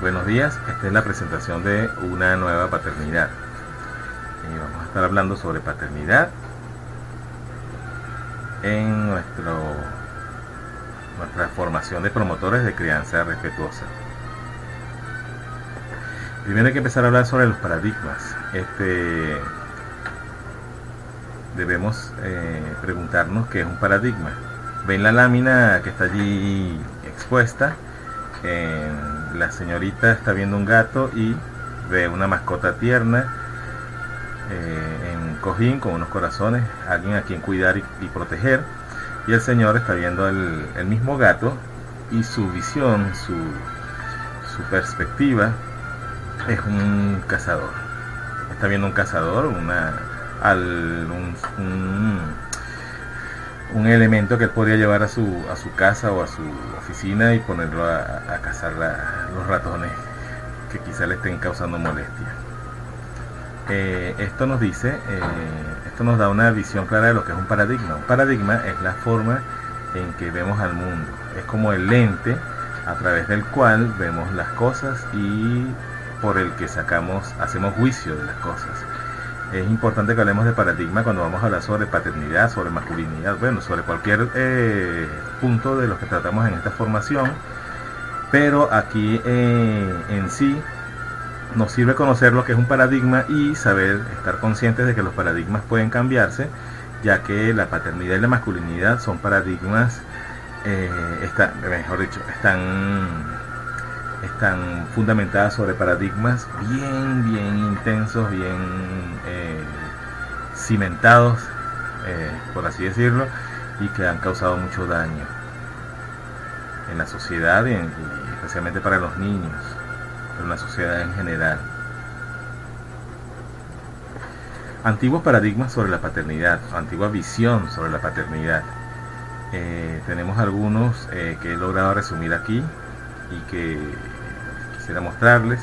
Buenos días, esta es la presentación de una nueva paternidad. Vamos a estar hablando sobre paternidad en nuestra formación de promotores de crianza respetuosa. Primero hay que empezar a hablar sobre los paradigmas. Debemos preguntarnos qué es un paradigma. Ven la lámina que está allí expuesta. La señorita está viendo un gato y ve una mascota tierna en un cojín con unos corazones, alguien a quien cuidar y proteger, y el señor está viendo el mismo gato y su visión, su perspectiva es un cazador. Está viendo un cazador, un elemento que él podría llevar a su casa o a su oficina y ponerlo a cazar los ratones que quizá le estén causando molestia. Esto nos da una visión clara de lo que es un paradigma. Un paradigma es la forma en que vemos al mundo. Es como el lente a través del cual vemos las cosas y por el que hacemos juicio de las cosas. Es importante que hablemos de paradigma cuando vamos a hablar sobre paternidad, sobre masculinidad, sobre cualquier punto de lo que tratamos en esta formación, pero aquí en sí nos sirve conocer lo que es un paradigma y estar conscientes de que los paradigmas pueden cambiarse, ya que la paternidad y la masculinidad son paradigmas, están fundamentadas sobre paradigmas bien intensos, bien cimentados, por así decirlo, y que han causado mucho daño en la sociedad y especialmente para los niños, pero en la sociedad en general. Antiguos paradigmas sobre la paternidad, antigua visión sobre la paternidad. Tenemos algunos que he logrado resumir aquí y que quisiera mostrarles.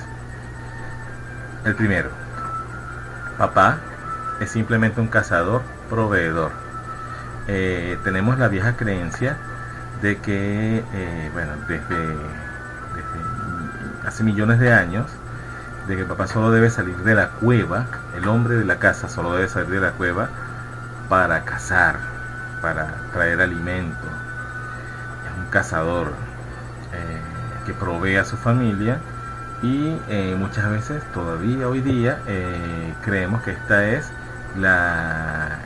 El primero: papá es simplemente un cazador proveedor. Tenemos la vieja creencia de que desde hace millones de años, de que papá solo debe salir de la cueva, el hombre de la casa solo debe salir de la cueva para cazar, para traer alimento. Es un cazador que provee a su familia y muchas veces, todavía hoy día, creemos que esta es la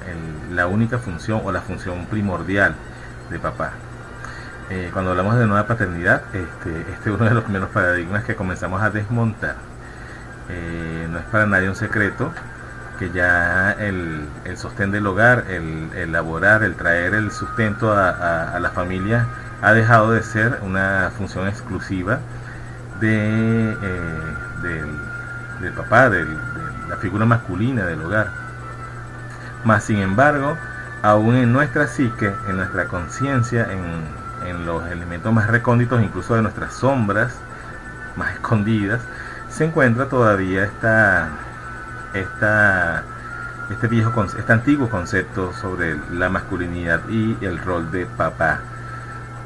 única función o la función primordial de papá. Cuando hablamos de nueva paternidad, este es uno de los primeros paradigmas que comenzamos a desmontar. No es para nadie un secreto que ya el sostén del hogar, el elaborar, el traer el sustento a la familia ha dejado de ser una función exclusiva del papá, de la figura masculina del hogar. Más sin embargo, aún en nuestra psique, en nuestra conciencia, en los elementos más recónditos, incluso de nuestras sombras más escondidas, se encuentra todavía este antiguo concepto sobre la masculinidad y el rol de papá.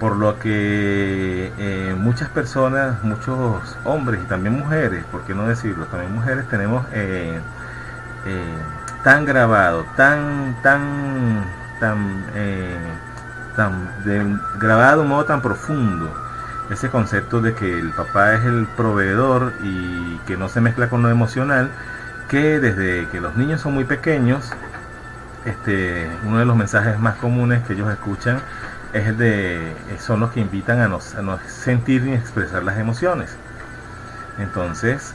Por lo que muchas personas, muchos hombres y también mujeres, por qué no decirlo, también mujeres, tenemos tan grabado, grabado de un modo tan profundo ese concepto de que el papá es el proveedor y que no se mezcla con lo emocional, que desde que los niños son muy pequeños, uno de los mensajes más comunes que ellos escuchan es son los que invitan a no sentir ni expresar las emociones. Entonces,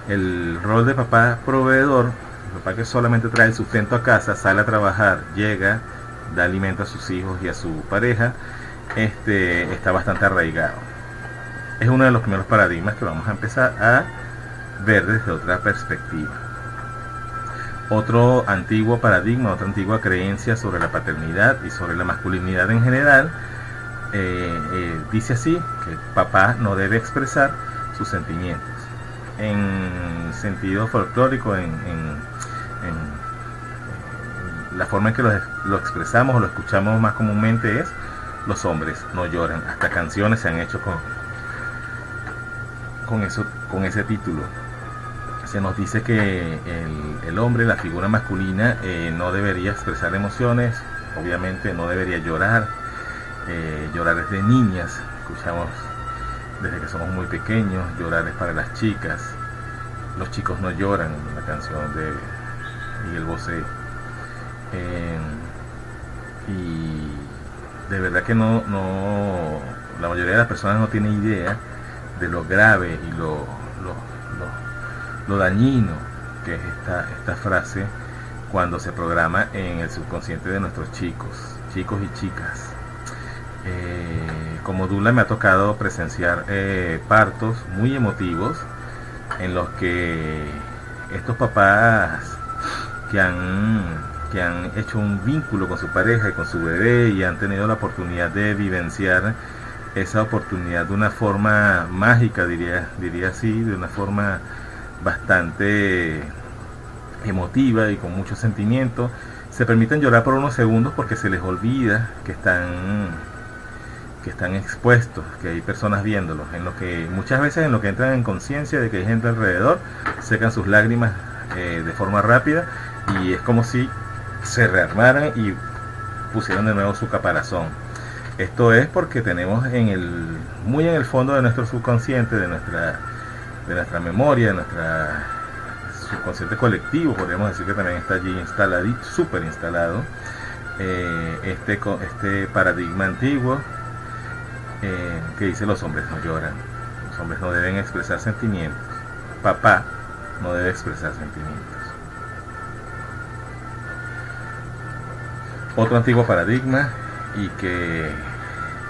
el rol de papá proveedor, el papá que solamente trae el sustento a casa, sale a trabajar, llega, da alimento a sus hijos y a su pareja, está bastante arraigado. Es uno de los primeros paradigmas que vamos a empezar a ver desde otra perspectiva. Otro antiguo paradigma, otra antigua creencia sobre la paternidad y sobre la masculinidad en general, dice así, que papá no debe expresar sus sentimientos. En sentido folclórico, en la forma en que lo expresamos o lo escuchamos más comúnmente es: los hombres no lloran. Hasta canciones se han hecho con ese título. Se nos dice que el hombre, la figura masculina, no debería expresar emociones, obviamente no debería llorar. Llorar es de niñas, escuchamos desde que somos muy pequeños, llorar es para las chicas, los chicos no lloran, la canción de Miguel Bosé. Y de verdad que no, la mayoría de las personas no tiene idea de lo grave y lo dañino que es esta frase cuando se programa en el subconsciente de nuestros chicos y chicas. Como doula me ha tocado presenciar partos muy emotivos en los que estos papás que han hecho un vínculo con su pareja y con su bebé y han tenido la oportunidad de vivenciar esa oportunidad de una forma mágica, diría así, de una forma bastante emotiva y con mucho sentimiento, se permiten llorar por unos segundos porque se les olvida que están expuestos, que hay personas viéndolos, en lo que muchas veces en lo que entran en conciencia de que hay gente alrededor, secan sus lágrimas de forma rápida y es como si se rearmaran y pusieron de nuevo su caparazón. Esto es porque tenemos muy en el fondo de nuestro subconsciente, de nuestra memoria, de nuestra subconsciente colectivo, podríamos decir que también está allí instaladito, súper instalado, este paradigma antiguo que dice los hombres no lloran, los hombres no deben expresar sentimientos, papá no debe expresar sentimientos. Otro antiguo paradigma y que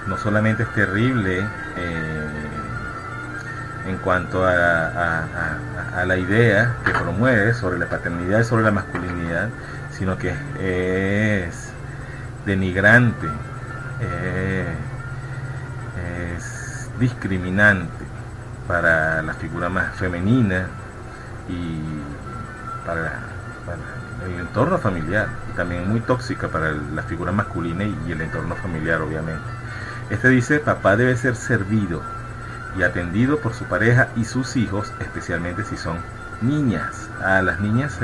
no solamente es terrible en cuanto a la idea que promueve sobre la paternidad y sobre la masculinidad, sino que es denigrante, es discriminante para la figura más femenina y para el entorno familiar, y también muy tóxica para la figura masculina y el entorno familiar, obviamente. Este dice: papá debe ser servido y atendido por su pareja y sus hijos, especialmente si son niñas. A las niñas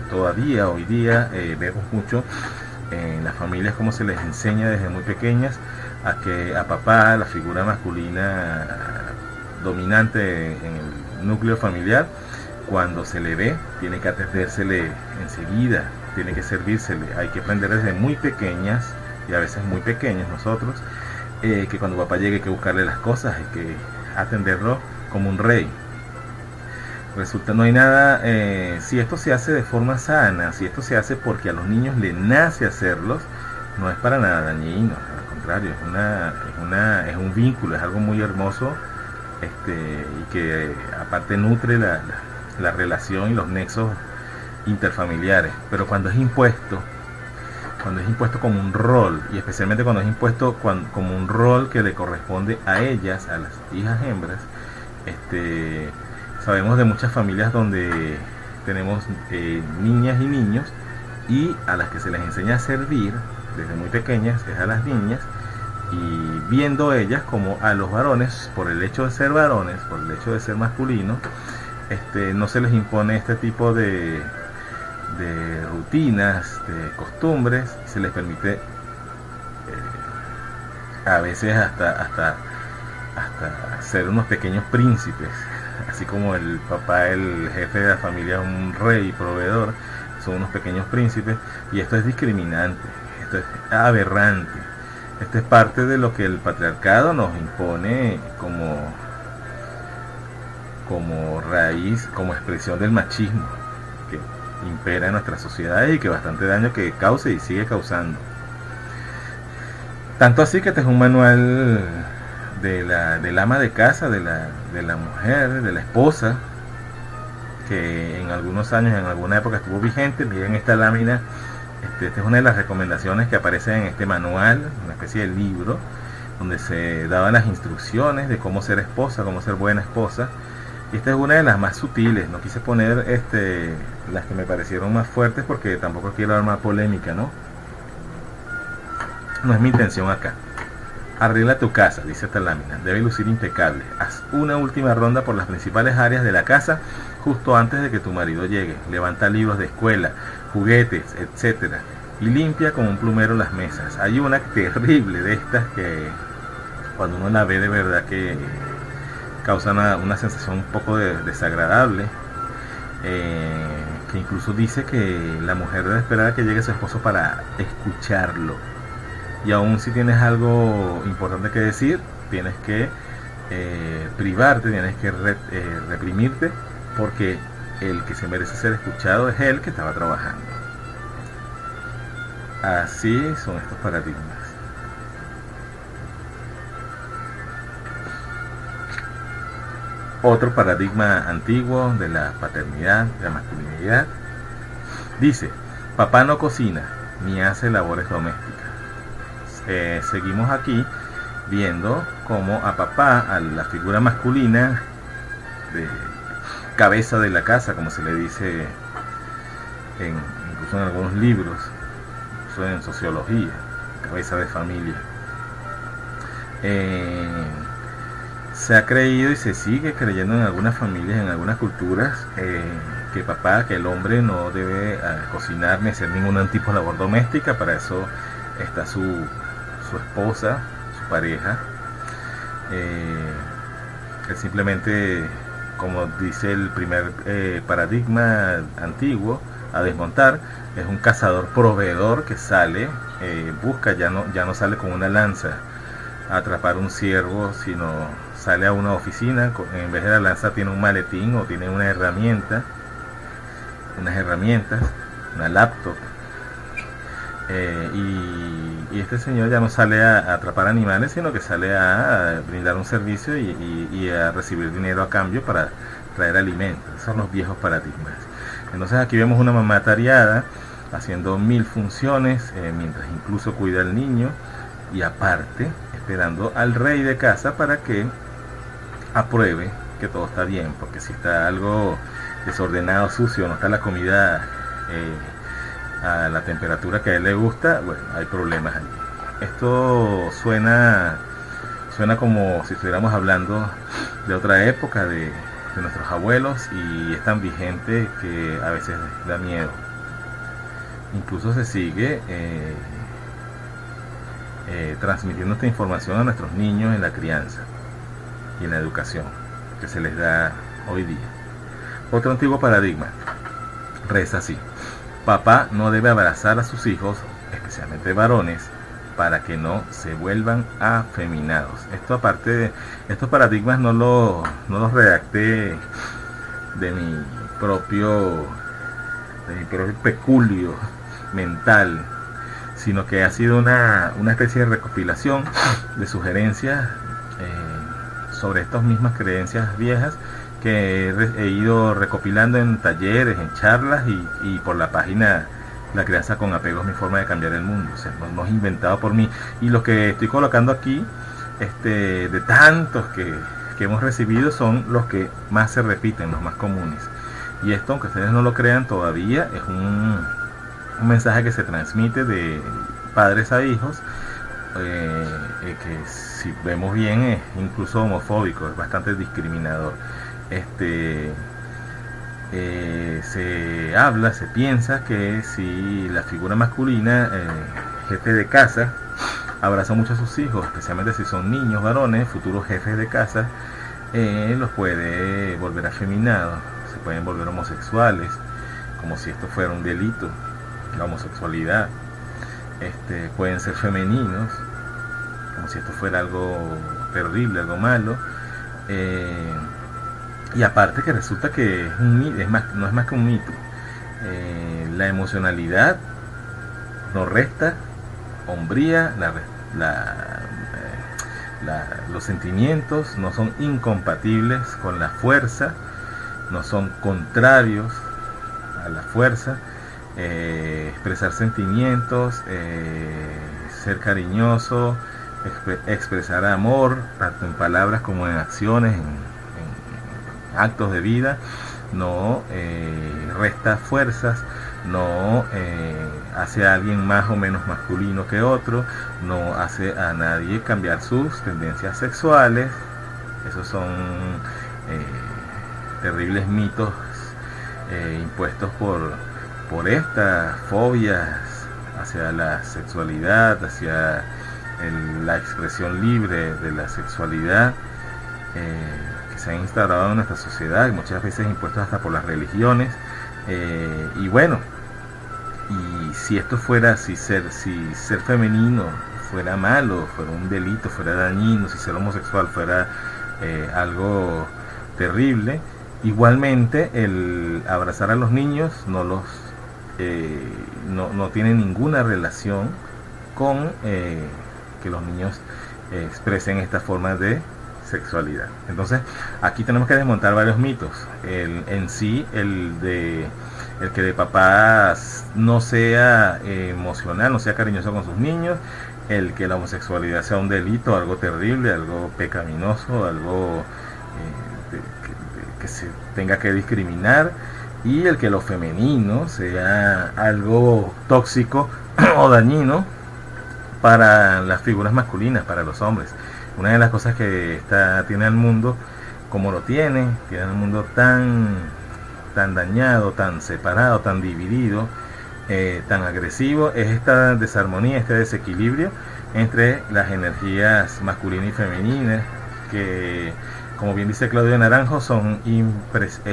todavía hoy día vemos mucho en las familias cómo se les enseña desde muy pequeñas a papá, la figura masculina dominante en el núcleo familiar, cuando se le ve, tiene que atendérsele enseguida, tiene que servírsele. Hay que aprender desde muy pequeñas, y a veces muy pequeños nosotros, que cuando papá llegue hay que buscarle las cosas, hay que atenderlo como un rey. Resulta, no hay nada, si esto se hace de forma sana, si esto se hace porque a los niños les nace hacerlos, no es para nada dañino, al contrario, es un vínculo, es algo muy hermoso, y que aparte nutre la relación y los nexos interfamiliares. Pero cuando es impuesto como un rol, y especialmente cuando es impuesto como un rol que le corresponde a ellas, a las hijas hembras, sabemos de muchas familias donde tenemos niñas y niños, y a las que se les enseña a servir desde muy pequeñas es a las niñas, y viendo ellas como a los varones, por el hecho de ser varones, por el hecho de ser masculinos, no se les impone este tipo de rutinas, de costumbres, se les permite a veces hasta ser unos pequeños príncipes, así como el papá, el jefe de la familia, un rey proveedor, son unos pequeños príncipes, y esto es discriminante, esto es aberrante, esto es parte de lo que el patriarcado nos impone como raíz, como expresión del machismo que impera en nuestra sociedad y que bastante daño que causa y sigue causando. Tanto así que este es un manual del ama de casa, de la mujer, de la esposa, que en algunos años, en alguna época estuvo vigente. Miren esta lámina, esta es una de las recomendaciones que aparecen en este manual, una especie de libro, donde se daban las instrucciones de cómo ser esposa, cómo ser buena esposa. Y esta es una de las más sutiles, no quise poner las que me parecieron más fuertes porque tampoco quiero armar polémica, ¿no? No es mi intención acá. Arregla tu casa, dice esta lámina, debe lucir impecable. Haz una última ronda por las principales áreas de la casa justo antes de que tu marido llegue. Levanta libros de escuela, juguetes, etcétera, y limpia como un plumero las mesas. Hay una terrible de estas que cuando uno la ve de verdad que causa una sensación un poco desagradable, que incluso dice que la mujer debe esperar a que llegue su esposo para escucharlo. Y aún si tienes algo importante que decir, tienes que privarte, tienes que reprimirte, porque el que se merece ser escuchado es él que estaba trabajando. Así son estos paradigmas. Otro paradigma antiguo de la paternidad, de la masculinidad, dice: papá no cocina ni hace labores domésticas. Seguimos aquí viendo cómo a papá, a la figura masculina de cabeza de la casa, como se le dice incluso en algunos libros, incluso en sociología, cabeza de familia, se ha creído y se sigue creyendo en algunas familias, en algunas culturas, que papá, que el hombre no debe cocinar ni hacer ningún tipo de labor doméstica. Para eso está su esposa, su pareja. Él simplemente, como dice el primer paradigma antiguo a desmontar, es un cazador proveedor que sale, busca, ya no sale con una lanza a atrapar un ciervo, sino sale a una oficina, en vez de la lanza tiene un maletín o tiene unas herramientas, una laptop, y este señor ya no sale a atrapar animales, sino que sale a brindar un servicio y a recibir dinero a cambio para traer alimentos. Esos son los viejos paradigmas. Entonces aquí vemos una mamá atareada haciendo 1000 funciones, mientras incluso cuida al niño, y aparte esperando al rey de casa para que apruebe que todo está bien, porque si está algo desordenado, sucio, no está la comida a la temperatura que a él le gusta, bueno, hay problemas allí. Esto suena como si estuviéramos hablando de otra época, de nuestros abuelos, y es tan vigente que a veces da miedo. Incluso se sigue transmitiendo esta información a nuestros niños en la crianza y en la educación que se les da hoy día. Otro antiguo paradigma reza así: papá no debe abrazar a sus hijos, especialmente varones, para que no se vuelvan afeminados. Esto, aparte de estos paradigmas, no los redacté de mi propio peculio mental, sino que ha sido una especie de recopilación de sugerencias sobre estas mismas creencias viejas que he ido recopilando en talleres, en charlas y por la página La Crianza con Apego es mi forma de cambiar el mundo. O sea, no es inventado por mí. Y los que estoy colocando aquí, de tantos que hemos recibido, son los que más se repiten, los más comunes. Y esto, aunque ustedes no lo crean todavía, es un mensaje que se transmite de padres a hijos, que si vemos bien es incluso homofóbico, es bastante discriminador. Se piensa que si la figura masculina, jefe de casa, abraza mucho a sus hijos, especialmente si son niños, varones, futuros jefes de casa, los puede volver afeminados, se pueden volver homosexuales, como si esto fuera un delito, la homosexualidad. Pueden ser femeninos, como si esto fuera algo terrible, algo malo. Y aparte que resulta que no es más que un mito. La emocionalidad no resta hombría, los sentimientos no son incompatibles con la fuerza, no son contrarios a la fuerza. Expresar sentimientos, ser cariñoso, expresar amor, tanto en palabras como en acciones, en actos de vida, no resta fuerzas, no hace a alguien más o menos masculino que otro, no hace a nadie cambiar sus tendencias sexuales. Esos son terribles mitos impuestos por estas fobias hacia la sexualidad, hacia la expresión libre de la sexualidad, que se han instaurado en nuestra sociedad, y muchas veces impuestos hasta por las religiones. Y bueno, y si esto fuera, si ser femenino fuera malo, fuera un delito, fuera dañino, si ser homosexual fuera algo terrible, igualmente el abrazar a los niños no tiene ninguna relación con que los niños expresen esta forma de sexualidad. Entonces aquí tenemos que desmontar varios mitos. El que de papá no sea emocional, no sea cariñoso con sus niños, el que la homosexualidad sea un delito, algo terrible, algo pecaminoso, algo que se tenga que discriminar, y el que lo femenino sea algo tóxico o dañino para las figuras masculinas, para los hombres. Una de las cosas que tiene el mundo como lo tiene el mundo tan dañado, tan separado, tan dividido, tan agresivo, es esta desarmonía, este desequilibrio entre las energías masculinas y femeninas, que, como bien dice Claudio Naranjo, es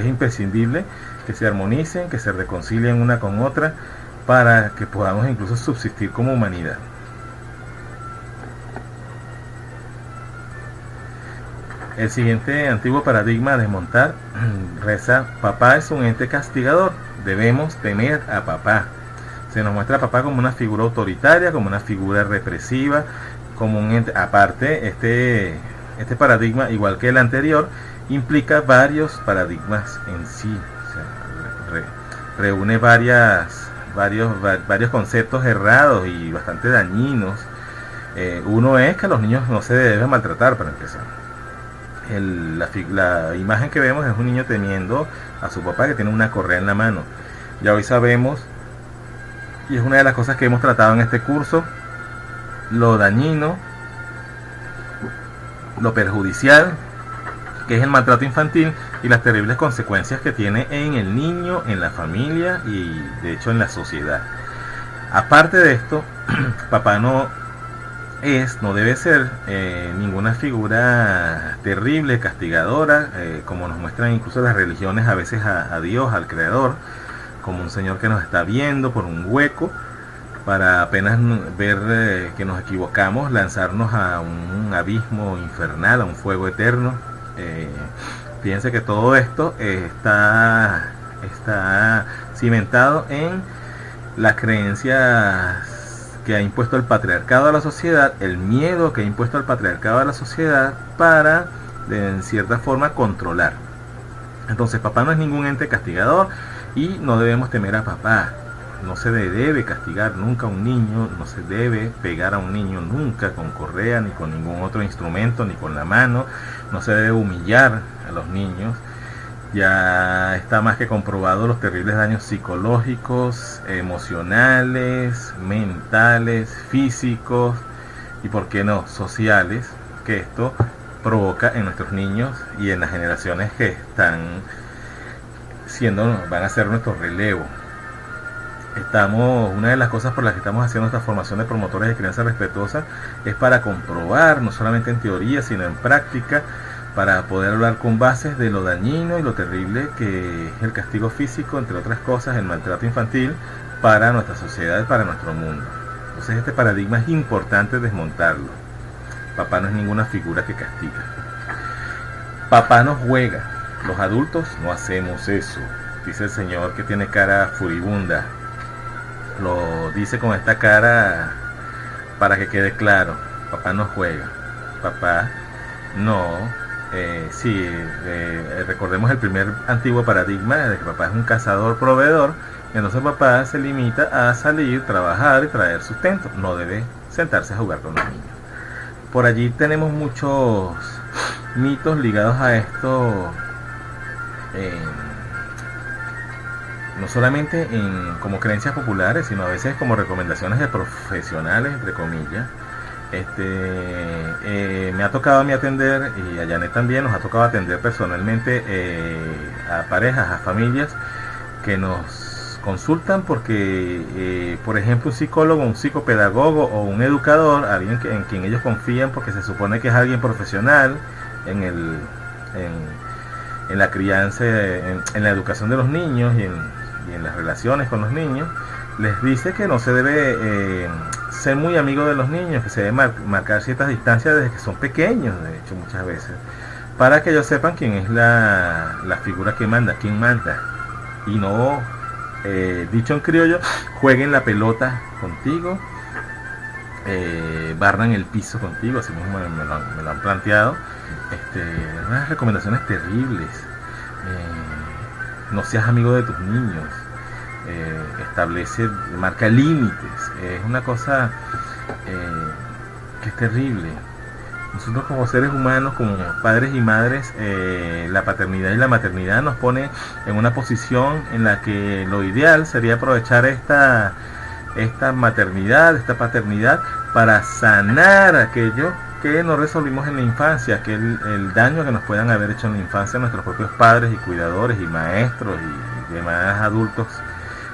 imprescindible que se armonicen, que se reconcilien una con otra, para que podamos incluso subsistir como humanidad. El siguiente antiguo paradigma a desmontar reza: papá es un ente castigador, debemos temer a papá. Se nos muestra a papá como una figura autoritaria, como una figura represiva, como un ente. Aparte, este paradigma, igual que el anterior, implica varios paradigmas en sí. O sea, reúne varios conceptos errados y bastante dañinos. Uno es que a los niños no se debe maltratar, para empezar. La imagen que vemos es un niño teniendo a su papá que tiene una correa en la mano. Ya hoy sabemos, y es una de las cosas que hemos tratado en este curso, lo dañino, lo perjudicial que es el maltrato infantil y las terribles consecuencias que tiene en el niño, en la familia y de hecho en la sociedad. Aparte de esto, papá no debe ser ninguna figura terrible, castigadora, como nos muestran incluso las religiones a veces a Dios, al Creador, como un señor que nos está viendo por un hueco para apenas ver que nos equivocamos, lanzarnos a un abismo infernal, a un fuego eterno. Fíjense que todo esto está cimentado en las creencias que ha impuesto el patriarcado a la sociedad, el miedo que ha impuesto el patriarcado a la sociedad para, en cierta forma, controlar. Entonces, papá no es ningún ente castigador y no debemos temer a papá. No se debe castigar nunca a un niño, no se debe pegar a un niño nunca con correa, ni con ningún otro instrumento, ni con la mano. No se debe humillar a los niños. Ya está más que comprobado los terribles daños psicológicos, emocionales, mentales, físicos y, por qué no, sociales, que esto provoca en nuestros niños y en las generaciones que van a ser nuestro relevo. Una de las cosas por las que estamos haciendo esta formación de promotores de crianza respetuosa es para comprobar, no solamente en teoría, sino en práctica, para poder hablar con bases de lo dañino y lo terrible que es el castigo físico, entre otras cosas, el maltrato infantil para nuestra sociedad y para nuestro mundo. Entonces este paradigma es importante desmontarlo. Papá no es ninguna figura que castiga. Papá no juega. Los adultos no hacemos eso, dice el señor que tiene cara furibunda. Lo dice con esta cara para que quede claro. Papá no juega. Papá no... recordemos el primer antiguo paradigma de que papá es un cazador proveedor. Entonces papá se limita a salir, trabajar y traer sustento. No debe sentarse a jugar con los niños. Por allí tenemos muchos mitos ligados a esto, no solamente como creencias populares, sino a veces como recomendaciones de profesionales, entre comillas. Me ha tocado a mí atender, y a Janet también nos ha tocado atender personalmente a parejas, a familias que nos consultan porque, por ejemplo, un psicólogo, un psicopedagogo o un educador, alguien en quien ellos confían porque se supone que es alguien profesional en la crianza, en la educación de los niños y en las relaciones con los niños, les dice que no se debe ser muy amigo de los niños, que se debe marcar ciertas distancias desde que son pequeños, de hecho, muchas veces, para que ellos sepan quién es la figura que manda, quién manda, y no, dicho en criollo, jueguen la pelota contigo, barran el piso contigo, así mismo me lo han planteado. Unas recomendaciones terribles. No seas amigo de tus niños, marca límites. Es una cosa que es terrible. Nosotros como seres humanos, como padres y madres, la paternidad y la maternidad nos pone en una posición en la que lo ideal sería aprovechar esta maternidad, esta paternidad, para sanar aquello que no resolvimos en la infancia, que el daño que nos puedan haber hecho en la infancia nuestros propios padres y cuidadores y maestros y demás adultos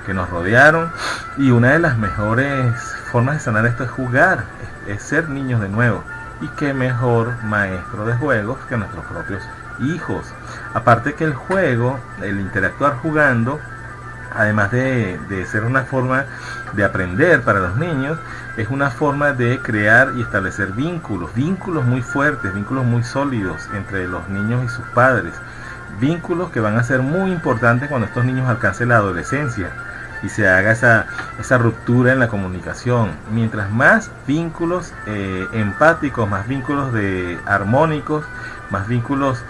que nos rodearon. Y una de las mejores formas de sanar esto es jugar, es ser niños de nuevo. Y qué mejor maestro de juegos que nuestros propios hijos. Aparte que el juego, el interactuar jugando, además de ser una forma de aprender para los niños, es una forma de crear y establecer vínculos muy fuertes, vínculos muy sólidos entre los niños y sus padres, vínculos que van a ser muy importantes cuando estos niños alcancen la adolescencia y se haga esa ruptura en la comunicación. Mientras más vínculos empáticos, más vínculos armónicos, más vínculos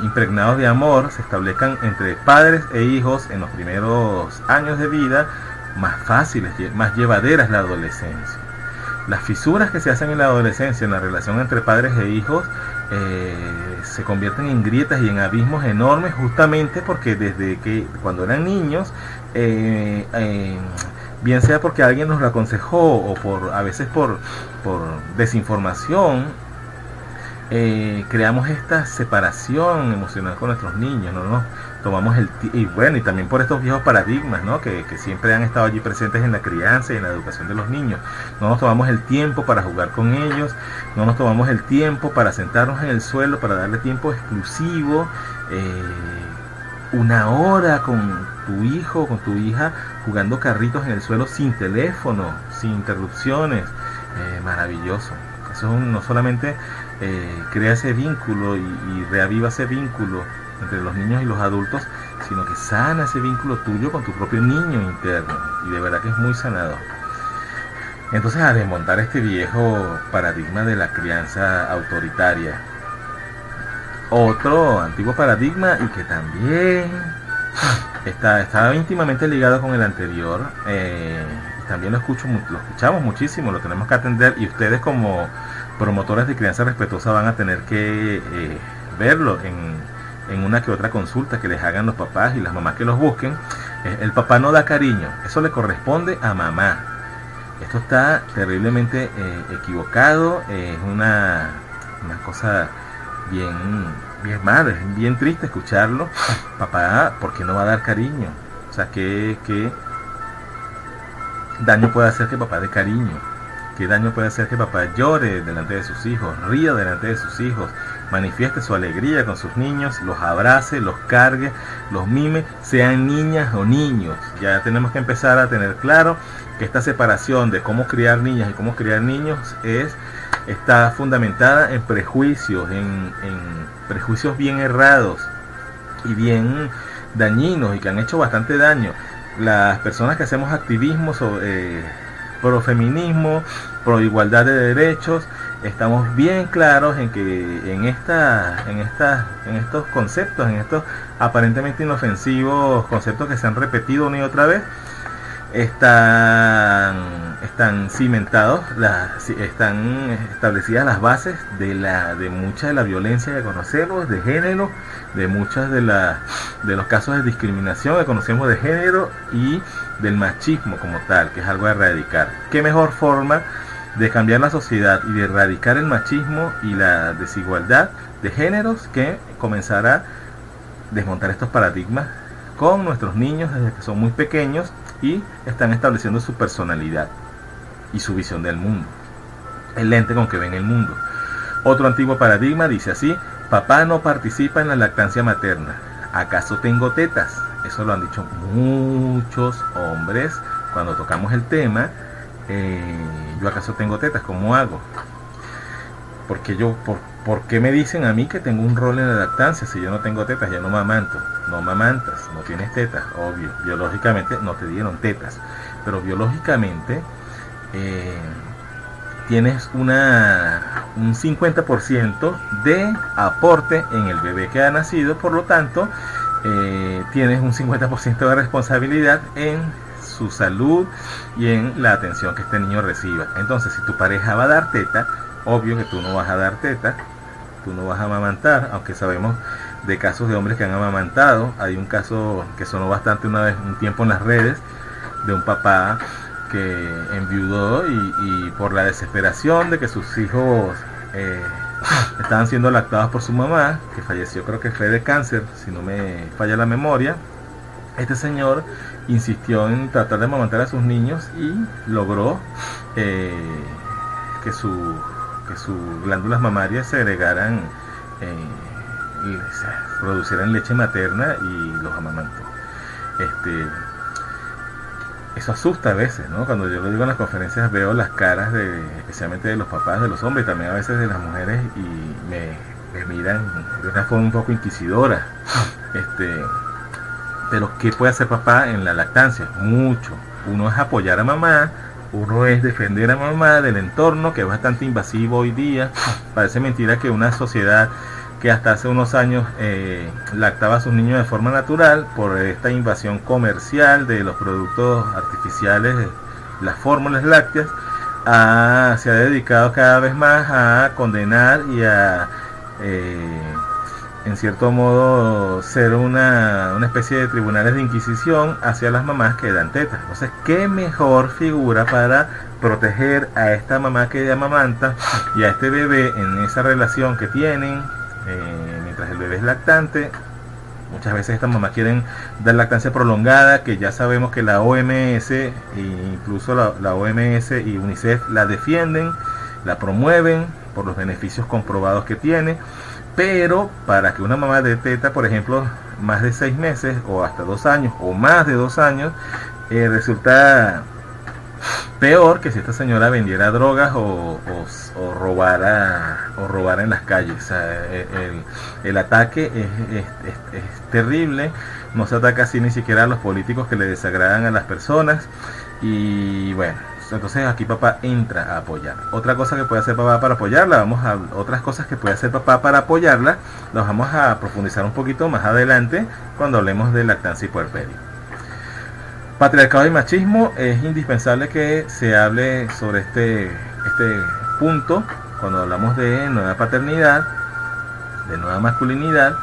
impregnados de amor se establezcan entre padres e hijos en los primeros años de vida, más fáciles, más llevadera es la adolescencia. Las fisuras que se hacen en la adolescencia en la relación entre padres e hijos se convierten en grietas y en abismos enormes, justamente porque desde que cuando eran niños, bien sea porque alguien nos lo aconsejó o a veces por desinformación, creamos esta separación emocional con nuestros niños, no nos tomamos y también por estos viejos paradigmas, ¿no? que siempre han estado allí presentes en la crianza y en la educación de los niños. No nos tomamos el tiempo para jugar con ellos, no nos tomamos el tiempo para sentarnos en el suelo, para darle tiempo exclusivo, una hora con tu hijo, con tu hija, jugando carritos en el suelo sin teléfono, sin interrupciones. Maravilloso. Eso no solamente crea ese vínculo y reaviva ese vínculo entre los niños y los adultos, sino que sana ese vínculo tuyo con tu propio niño interno, y de verdad que es muy sanador. Entonces, a desmontar este viejo paradigma de la crianza autoritaria. Otro antiguo paradigma, y que también está íntimamente ligado con el anterior, también lo escuchamos muchísimo, lo tenemos que atender, y ustedes como promotores de crianza respetuosa van a tener que verlo en una que otra consulta que les hagan los papás y las mamás que los busquen. El papá no da cariño, eso le corresponde a mamá. Esto está terriblemente equivocado, es una cosa bien mala, es bien triste escucharlo. Papá, ¿por qué no va a dar cariño? O sea, ¿qué daño puede hacer que papá dé cariño? ¿Qué daño puede hacer que papá llore delante de sus hijos, ría delante de sus hijos, manifieste su alegría con sus niños, los abrace, los cargue, los mime, sean niñas o niños? Ya tenemos que empezar a tener claro que esta separación de cómo criar niñas y cómo criar niños está fundamentada en prejuicios, en prejuicios bien errados y bien dañinos, y que han hecho bastante daño. Las personas que hacemos activismo pro feminismo, pro igualdad de derechos, estamos bien claros en que en estos conceptos, en estos aparentemente inofensivos conceptos que se han repetido una y otra vez, están cimentados, están establecidas las bases de mucha de la violencia que conocemos de género, de muchas de los casos de discriminación que conocemos de género y del machismo como tal, que es algo a erradicar. ¿Qué mejor forma de cambiar la sociedad y de erradicar el machismo y la desigualdad de géneros que comenzar a desmontar estos paradigmas con nuestros niños desde que son muy pequeños y están estableciendo su personalidad y su visión del mundo, el lente con que ven el mundo? Otro antiguo paradigma dice así: papá no participa en la lactancia materna, ¿acaso tengo tetas? Eso lo han dicho muchos hombres cuando tocamos el tema. Yo acaso tengo tetas, ¿cómo hago? Porque ¿por qué me dicen a mí que tengo un rol en la lactancia si yo no tengo tetas? Ya no mamanto. No mamantas, no tienes tetas, obvio. Biológicamente no te dieron tetas, pero biológicamente tienes un 50% de aporte en el bebé que ha nacido, por lo tanto tienes un 50% de responsabilidad en su salud y en la atención que este niño reciba. Entonces, si tu pareja va a dar teta, obvio que tú no vas a dar teta, tú no vas a amamantar, aunque sabemos de casos de hombres que han amamantado. Hay un caso que sonó bastante un tiempo en las redes, de un papá que enviudó y por la desesperación de que sus hijos estaban siendo lactados por su mamá, que falleció, creo que fue de cáncer, si no me falla la memoria, este señor insistió en tratar de amamantar a sus niños y logró que sus glándulas mamarias se agregaran y producieran leche materna y los amamantó. Eso asusta a veces, ¿no? Cuando yo lo digo en las conferencias veo las caras especialmente de los papás, de los hombres y también a veces de las mujeres, y me miran de una forma un poco inquisidora. Pero ¿qué puede hacer papá en la lactancia? Mucho. Uno es apoyar a mamá, uno es defender a mamá del entorno, que es bastante invasivo hoy día. Parece mentira que una sociedad que hasta hace unos años lactaba a sus niños de forma natural, por esta invasión comercial de los productos artificiales, las fórmulas lácteas, se ha dedicado cada vez más a condenar y a en cierto modo ser una especie de tribunales de inquisición hacia las mamás que dan tetas. Entonces, ¿qué mejor figura para proteger a esta mamá que amamanta y a este bebé en esa relación que tienen mientras el bebé es lactante? Muchas veces estas mamás quieren dar lactancia prolongada, que ya sabemos que la OMS, e incluso la OMS y UNICEF la defienden, la promueven por los beneficios comprobados que tiene. Pero para que una mamá dé teta, por ejemplo, más de 6 meses o hasta 2 años o más de 2 años, resulta peor que si esta señora vendiera drogas o robara en las calles. O sea, el ataque es terrible. No se ataca así ni siquiera a los políticos que le desagradan a las personas. Y bueno, entonces aquí papá entra a apoyar. Otra cosa que puede hacer papá para apoyarla, otras cosas que puede hacer papá para apoyarla, las vamos a profundizar un poquito más adelante cuando hablemos de lactancia y puerperio. Patriarcado y machismo, es indispensable que se hable sobre este punto cuando hablamos de nueva paternidad, de nueva masculinidad,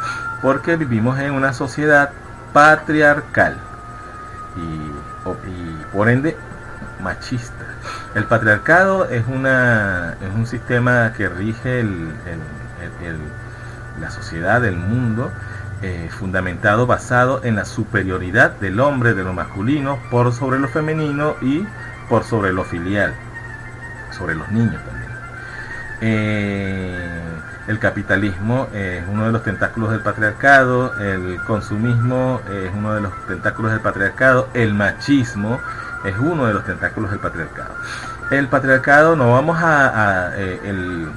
porque vivimos en una sociedad patriarcal y por ende machista. El patriarcado es un sistema que rige la sociedad, el mundo, fundamentado, basado en la superioridad del hombre, de lo masculino, por sobre lo femenino y por sobre lo filial, sobre los niños también. El capitalismo es uno de los tentáculos del patriarcado, el consumismo es uno de los tentáculos del patriarcado, el machismo es uno de los tentáculos del patriarcado. El patriarcado, no vamos el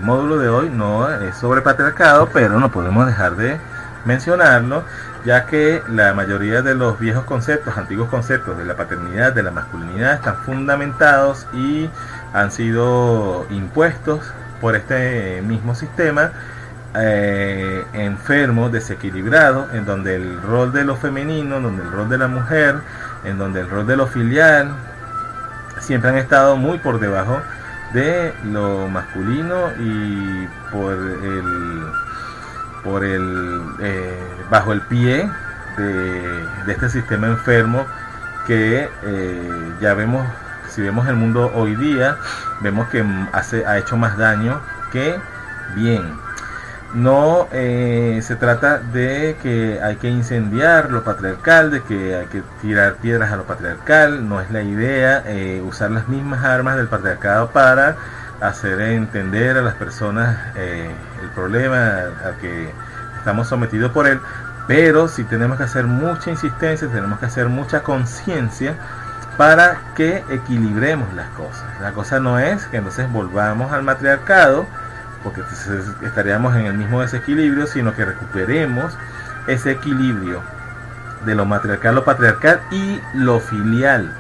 módulo de hoy no es sobre patriarcado, pero no podemos dejar de mencionarlo, ya que la mayoría de los viejos conceptos, antiguos conceptos de la paternidad, de la masculinidad, están fundamentados y han sido impuestos por este mismo sistema enfermo, desequilibrado, en donde el rol de lo femenino, en donde el rol de la mujer, en donde el rol de lo filial siempre han estado muy por debajo de lo masculino y bajo el pie de este sistema enfermo que ya vemos. Si vemos el mundo hoy día, vemos que ha hecho más daño que bien. No se trata de que hay que incendiar lo patriarcal, de que hay que tirar piedras a lo patriarcal. No es la idea usar las mismas armas del patriarcado para hacer entender a las personas el problema al que estamos sometidos por él. Pero sí tenemos que hacer mucha insistencia, tenemos que hacer mucha conciencia para que equilibremos las cosas. La cosa no es que entonces volvamos al matriarcado, porque estaríamos en el mismo desequilibrio, sino que recuperemos ese equilibrio de lo matriarcal, lo patriarcal y lo filial.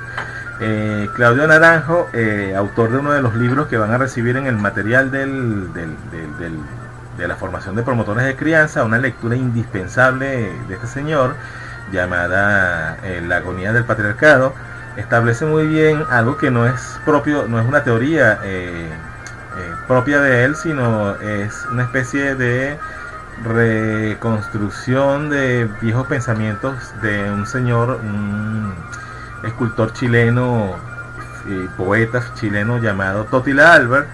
Claudio Naranjo, autor de uno de los libros que van a recibir en el material de la formación de promotores de crianza, una lectura indispensable de este señor, llamada La agonía del patriarcado, establece muy bien algo que no es propio, no es una teoría propia de él, sino es una especie de reconstrucción de viejos pensamientos de un señor, un escultor chileno, poeta chileno llamado Totila Albert,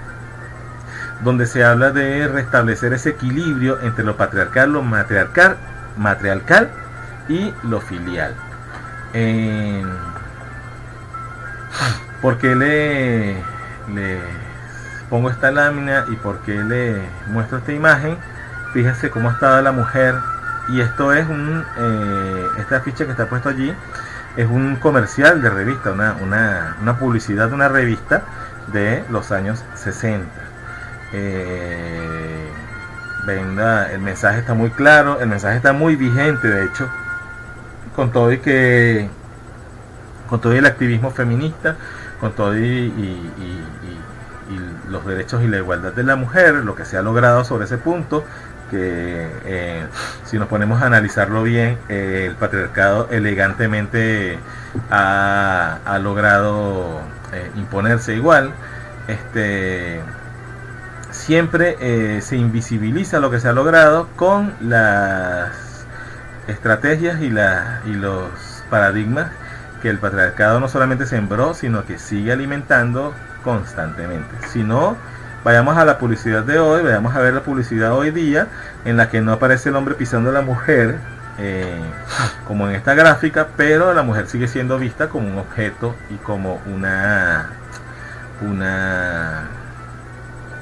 donde se habla de restablecer ese equilibrio entre lo patriarcal, lo matriarcal y lo filial. ¿Por qué le pongo esta lámina y por qué le muestro esta imagen? Fíjense cómo ha estado la mujer, y esto es esta ficha que está puesto allí es un comercial de revista, una publicidad de una revista de los años 60. El mensaje está muy claro, el mensaje está muy vigente, de hecho, con todo el activismo feminista, con todo y los derechos y la igualdad de la mujer, lo que se ha logrado sobre ese punto, que si nos ponemos a analizarlo bien, el patriarcado elegantemente ha logrado imponerse igual. Siempre se invisibiliza lo que se ha logrado con las estrategias y los paradigmas que el patriarcado no solamente sembró, sino que sigue alimentando constantemente. Si no, vayamos a la publicidad de hoy, vayamos a ver la publicidad hoy día, en la que no aparece el hombre pisando a la mujer, como en esta gráfica, pero la mujer sigue siendo vista como un objeto y como una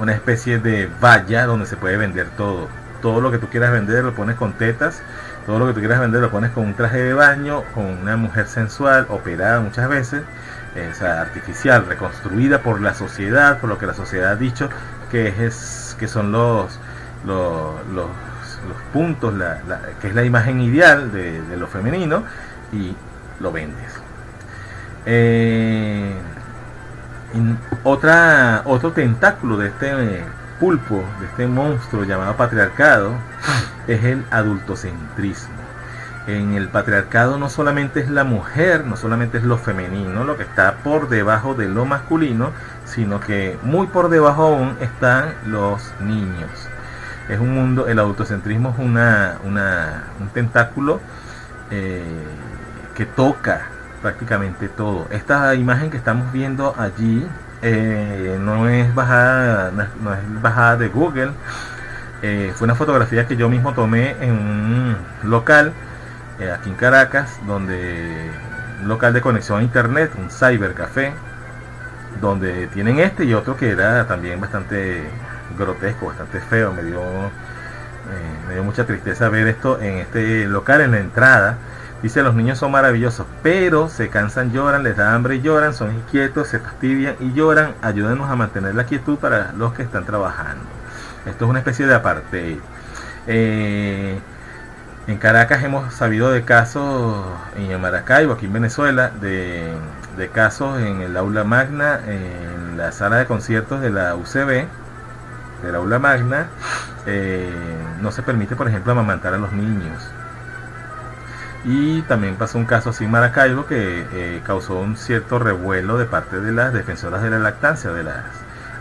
especie de valla donde se puede vender todo. Todo lo que tú quieras vender lo pones con tetas, todo lo que tú quieras vender lo pones con un traje de baño, con una mujer sensual, operada muchas veces, artificial, reconstruida por la sociedad, por lo que la sociedad ha dicho que son los puntos, que es la imagen ideal de lo femenino, y lo vendes. Otro tentáculo de este pulpo, de este monstruo llamado patriarcado, es el adultocentrismo. En el patriarcado no solamente es la mujer, no solamente es lo femenino lo que está por debajo de lo masculino, sino que muy por debajo aún están los niños. Es un mundo, el adultocentrismo es un tentáculo que toca prácticamente todo. Esta imagen que estamos viendo allí no es bajada de Google. Fue una fotografía que yo mismo tomé en un local aquí en Caracas, un local de conexión a internet, un cybercafé, donde tienen y otro que era también bastante grotesco, bastante feo. Me dio mucha tristeza ver esto en este local. En la entrada dice: los niños son maravillosos, pero se cansan, lloran, les da hambre y lloran, son inquietos, se fastidian y lloran, ayúdenos a mantener la quietud para los que están trabajando. Esto es una especie de apartheid. En Caracas hemos sabido de casos, en Maracaibo, aquí en Venezuela, de casos en el aula magna, en la sala de conciertos de la UCB, de la aula magna, no se permite, por ejemplo, amamantar a los niños. Y también pasó un caso así en Maracaibo que causó un cierto revuelo de parte de las defensoras de la lactancia, de las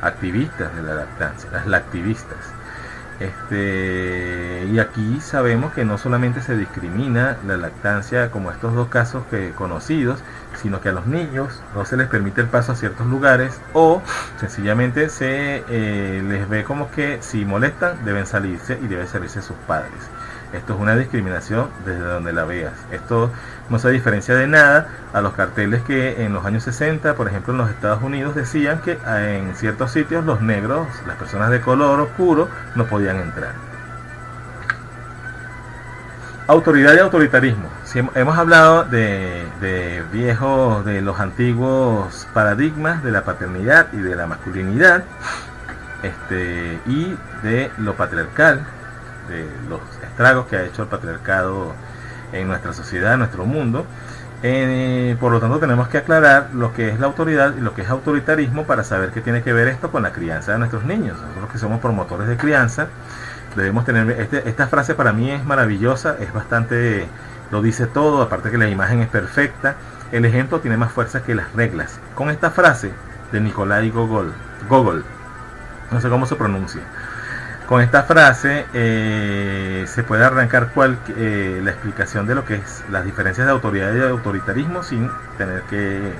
activistas de la lactancia, las lactivistas. Y aquí sabemos que no solamente se discrimina la lactancia como estos dos casos conocidos, sino que a los niños no se les permite el paso a ciertos lugares, o sencillamente se les ve como que si molestan deben salirse y deben salirse sus padres. Esto es una discriminación desde donde la veas. Esto no se diferencia de nada a los carteles que en los años 60, por ejemplo en los Estados Unidos, decían que en ciertos sitios los negros, las personas de color oscuro, no podían entrar. Autoridad y autoritarismo. Si hemos hablado de los antiguos paradigmas de la paternidad y de la masculinidad, y de lo patriarcal, de los estragos que ha hecho el patriarcado en nuestra sociedad, en nuestro mundo. Por lo tanto tenemos que aclarar lo que es la autoridad y lo que es autoritarismo para saber qué tiene que ver esto con la crianza de nuestros niños. Nosotros que somos promotores de crianza debemos tener, esta frase para mí es maravillosa, es bastante, lo dice todo, aparte que la imagen es perfecta, el ejemplo tiene más fuerza que las reglas. Con esta frase de Nikolai Gogol, no sé cómo se pronuncia, con esta frase se puede arrancar la explicación de lo que es las diferencias de autoridad y de autoritarismo sin tener que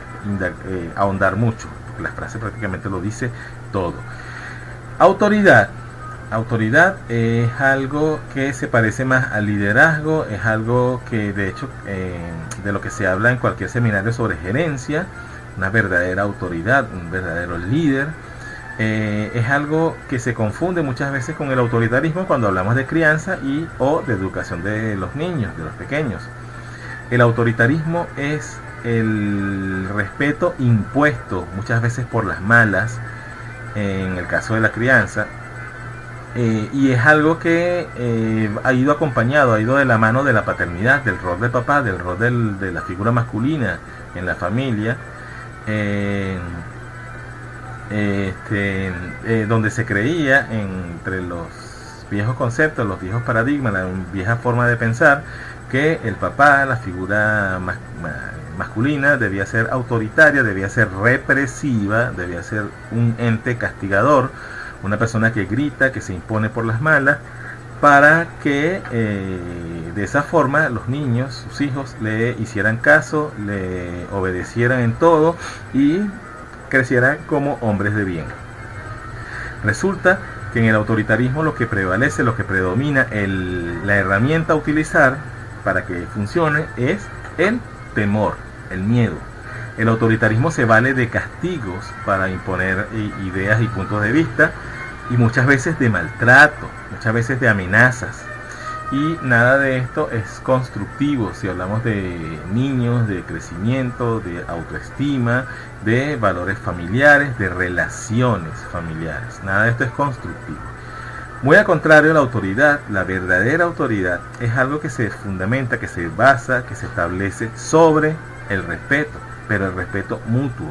ahondar mucho, porque la frase prácticamente lo dice todo. Autoridad es algo que se parece más al liderazgo, es algo que de hecho de lo que se habla en cualquier seminario sobre gerencia, una verdadera autoridad, un verdadero líder. Es algo que se confunde muchas veces con el autoritarismo cuando hablamos de crianza o de educación de los niños, de los pequeños. El autoritarismo es el respeto impuesto muchas veces por las malas, en el caso de la crianza, y es algo que ha ido acompañado, ha ido de la mano de la paternidad, del rol de papá, del rol de la figura masculina en la familia. Donde se creía entre los viejos conceptos, los viejos paradigmas, la vieja forma de pensar, que el papá, la figura masculina, debía ser autoritaria, debía ser represiva, debía ser un ente castigador, una persona que grita, que se impone por las malas, para que de esa forma los niños, sus hijos, le hicieran caso, le obedecieran en todo y crecieran como hombres de bien. Resulta que en el autoritarismo lo que prevalece, lo que predomina, la herramienta a utilizar para que funcione es el temor, el miedo. El autoritarismo se vale de castigos para imponer ideas y puntos de vista, y muchas veces de maltrato, muchas veces de amenazas. Y nada de esto es constructivo si hablamos de niños, de crecimiento, de autoestima, de valores familiares, de relaciones familiares. Nada de esto es constructivo. Muy al contrario, la autoridad, la verdadera autoridad, es algo que se fundamenta, que se basa, que se establece sobre el respeto, pero el respeto mutuo.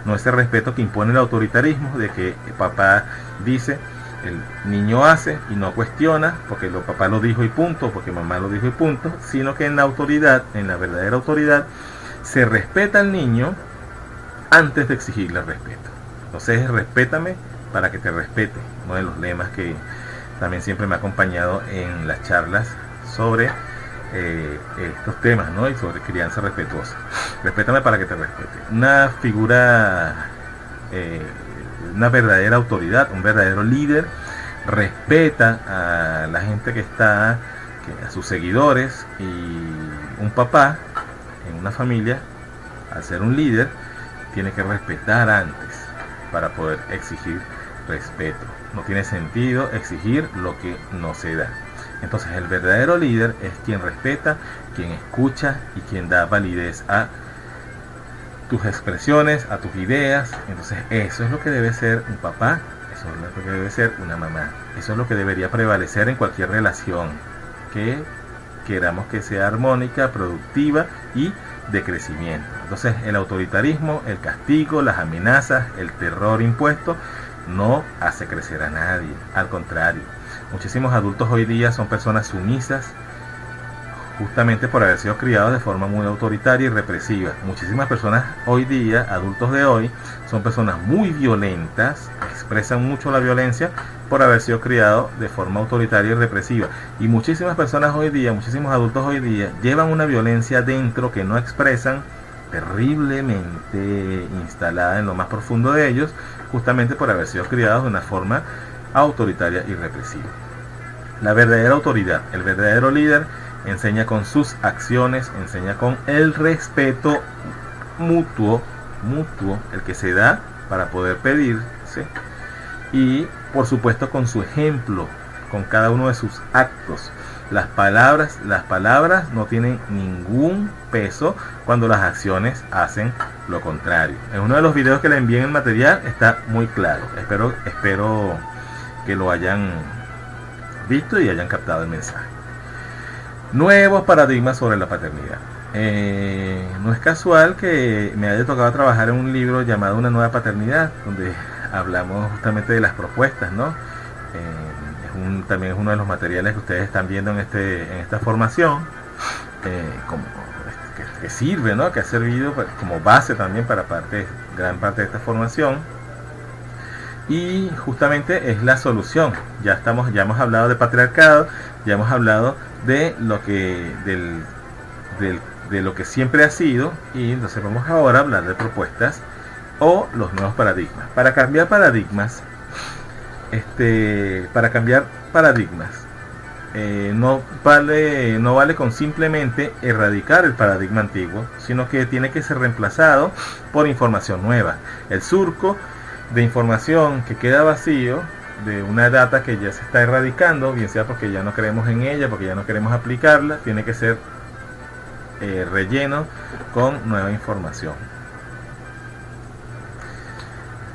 No es el respeto que impone el autoritarismo, de que el papá dice, el niño hace y no cuestiona, porque papá lo dijo y punto, porque mamá lo dijo y punto, sino que en la autoridad, en la verdadera autoridad, se respeta al niño antes de exigirle respeto. Entonces, respétame para que te respete, uno de los lemas que también siempre me ha acompañado en las charlas sobre estos temas, ¿no? Y sobre crianza respetuosa. Respétame para que te respete. Una figura, una verdadera autoridad, un verdadero líder, respeta a la gente que está, a sus seguidores, y un papá en una familia, al ser un líder, tiene que respetar antes para poder exigir respeto. No tiene sentido exigir lo que no se da. Entonces el verdadero líder es quien respeta, quien escucha y quien da validez a tus expresiones, a tus ideas. Entonces eso es lo que debe ser un papá, eso es lo que debe ser una mamá, eso es lo que debería prevalecer en cualquier relación que queramos que sea armónica, productiva y de crecimiento. Entonces el autoritarismo, el castigo, las amenazas, el terror impuesto no hace crecer a nadie, al contrario. Muchísimos adultos hoy día son personas sumisas, justamente por haber sido criados de forma muy autoritaria y represiva. Muchísimas personas hoy día, adultos de hoy, son personas muy violentas, expresan mucho la violencia por haber sido criados de forma autoritaria y represiva. Y muchísimas personas hoy día, muchísimos adultos hoy día, llevan una violencia dentro que no expresan, terriblemente instalada en lo más profundo de ellos, justamente por haber sido criados de una forma autoritaria y represiva. La verdadera autoridad, el verdadero líder, enseña con sus acciones, enseña con el respeto mutuo, el que se da para poder pedirse, y por supuesto con su ejemplo, con cada uno de sus actos. Las palabras no tienen ningún peso cuando las acciones hacen lo contrario. En uno de los videos que le envié en el material está muy claro. Espero que lo hayan visto y hayan captado el mensaje. Nuevos paradigmas sobre la paternidad. No es casual que me haya tocado trabajar en un libro llamado Una nueva paternidad, donde hablamos justamente de las propuestas, ¿no? También es uno de los materiales que ustedes están viendo en esta formación, que sirve, ¿no? Que ha servido como base también para gran parte de esta formación. Y justamente es la solución. Ya hemos hablado de patriarcado, ya hemos hablado de lo que de lo que siempre ha sido, y entonces vamos ahora a hablar de propuestas o los nuevos paradigmas. Para cambiar paradigmas, no vale con simplemente erradicar el paradigma antiguo, sino que tiene que ser reemplazado por información nueva. El surco de información que queda vacío de una data que ya se está erradicando, bien sea porque ya no creemos en ella, porque ya no queremos aplicarla, tiene que ser relleno con nueva información.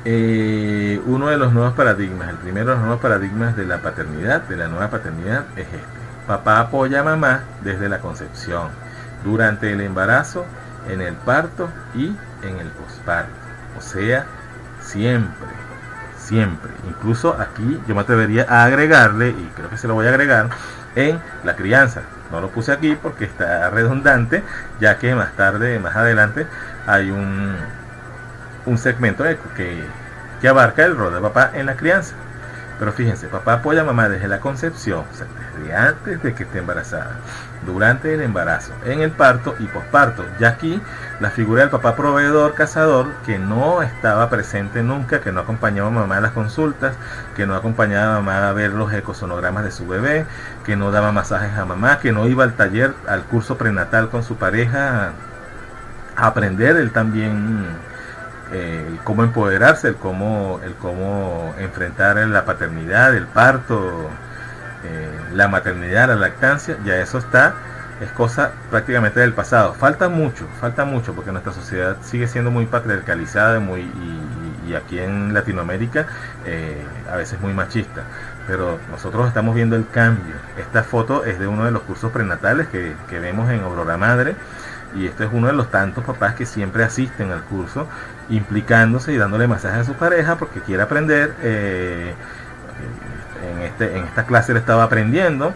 Uno de los nuevos paradigmas, el primero de los nuevos paradigmas de la paternidad, de la nueva paternidad, es este: papá apoya a mamá desde la concepción, durante el embarazo, en el parto y en el posparto. O sea, siempre. Incluso aquí yo me atrevería a agregarle, y creo que se lo voy a agregar, en la crianza. No lo puse aquí porque está redundante, ya que más adelante, hay un segmento que abarca el rol de papá en la crianza. Pero fíjense, papá apoya a mamá desde la concepción, o sea, desde antes de que esté embarazada, durante el embarazo, en el parto y posparto. Ya aquí la figura del papá proveedor, cazador, que no estaba presente nunca, que no acompañaba a mamá a las consultas, que no acompañaba a mamá a ver los ecosonogramas de su bebé, que no daba masajes a mamá, que no iba al taller, al curso prenatal con su pareja a aprender él también el cómo empoderarse, el cómo enfrentar la paternidad, el parto, la maternidad, la lactancia. Ya eso es cosa prácticamente del pasado. Falta mucho, porque nuestra sociedad sigue siendo muy patriarcalizada, y aquí en Latinoamérica a veces muy machista. Pero nosotros estamos viendo el cambio. Esta foto es de uno de los cursos prenatales que vemos en Aurora Madre, y este es uno de los tantos papás que siempre asisten al curso, implicándose y dándole masaje a su pareja porque quiere aprender. En esta clase le estaba aprendiendo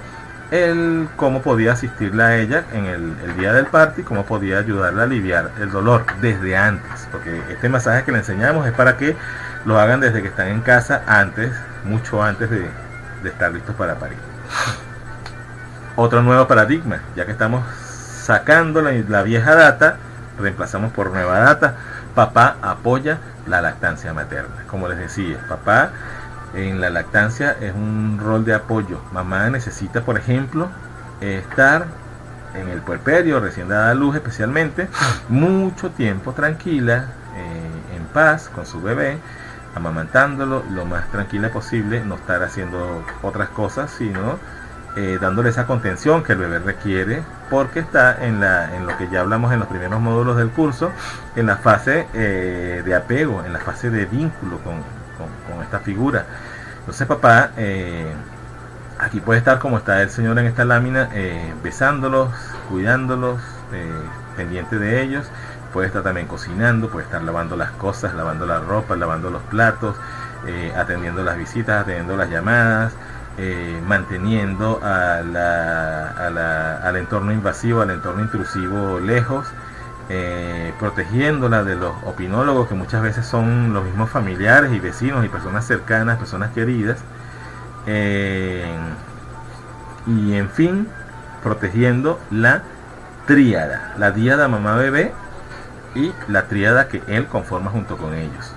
cómo podía asistirla a ella en el día del parto y cómo podía ayudarla a aliviar el dolor desde antes, porque este masaje que le enseñamos es para que lo hagan desde que están en casa, mucho antes de estar listos para parir. Otro nuevo paradigma, ya que estamos sacando la vieja data, reemplazamos por nueva data. Papá apoya la lactancia materna. Como les decía, papá en la lactancia es un rol de apoyo. Mamá necesita, por ejemplo, estar en el puerperio, recién dada a luz especialmente, mucho tiempo tranquila, en paz con su bebé, amamantándolo lo más tranquila posible, no estar haciendo otras cosas, sino dándole esa contención que el bebé requiere, porque está en lo que ya hablamos en los primeros módulos del curso, en la fase de apego, en la fase de vínculo con esta figura. Entonces papá aquí puede estar como está el señor en esta lámina, besándolos, cuidándolos, pendiente de ellos. Puede estar también cocinando, puede estar lavando las cosas, lavando la ropa, lavando los platos, atendiendo las visitas, atendiendo las llamadas, manteniendo al entorno invasivo, al entorno intrusivo lejos, protegiéndola de los opinólogos, que muchas veces son los mismos familiares y vecinos y personas cercanas, personas queridas, y en fin, protegiendo la tríada, la díada mamá bebé y la tríada que él conforma junto con ellos.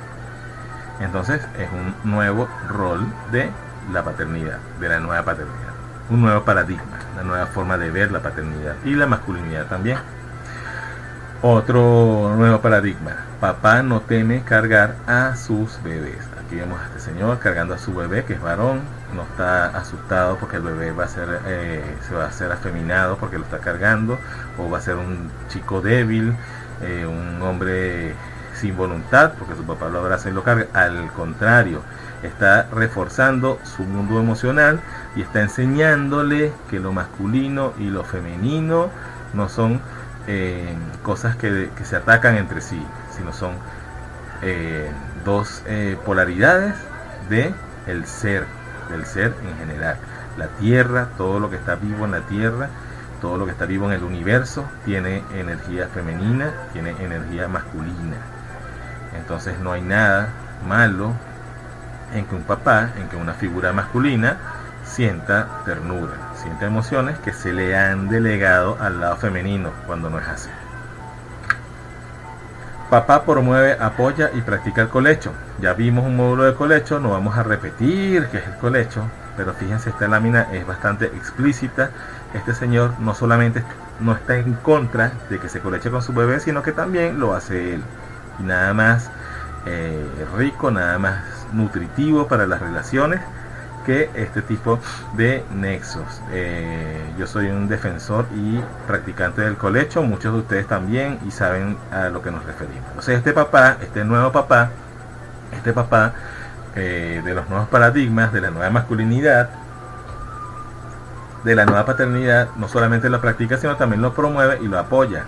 Entonces es un nuevo rol de la paternidad, de la nueva paternidad, un nuevo paradigma, una nueva forma de ver la paternidad y la masculinidad también. Otro nuevo paradigma: papá no teme cargar a sus bebés. Aquí vemos a este señor cargando a su bebé, que es varón, no está asustado porque el bebé va a ser, se va a hacer afeminado porque lo está cargando, o va a ser un chico débil, un hombre sin voluntad porque su papá lo abraza y lo carga. Al contrario, está reforzando su mundo emocional y está enseñándole que lo masculino y lo femenino no son cosas que se atacan entre sí, sino son dos polaridades del ser en general. La tierra, todo lo que está vivo en la tierra, todo lo que está vivo en el universo tiene energía femenina, tiene energía masculina. Entonces no hay nada malo en que un papá, en que una figura masculina sienta ternura, sienta emociones que se le han delegado al lado femenino, cuando no es así. Papá promueve, apoya y practica el colecho. Ya vimos un módulo de colecho, no vamos a repetir qué es el colecho, pero fíjense, esta lámina es bastante explícita. Este señor no solamente no está en contra de que se coleche con su bebé, sino que también lo hace él. Y nada más rico, nada más nutritivo para las relaciones que este tipo de nexos. Yo soy un defensor y practicante del colecho, muchos de ustedes también, y saben a lo que nos referimos. Entonces este papá, este nuevo papá, de los nuevos paradigmas, de la nueva masculinidad, de la nueva paternidad, no solamente lo practica, sino también lo promueve y lo apoya.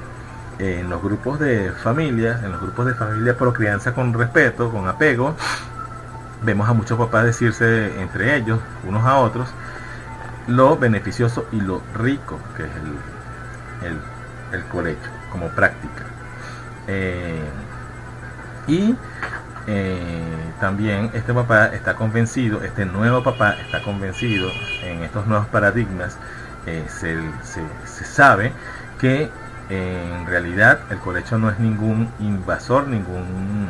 En los grupos de familias, en los grupos de familia pro crianza con respeto, con apego, vemos a muchos papás decirse entre ellos, unos a otros, lo beneficioso y lo rico que es el colecho como práctica. También este papá está convencido, este nuevo papá está convencido en estos nuevos paradigmas. Se sabe que en realidad el colecho no es ningún invasor, ningún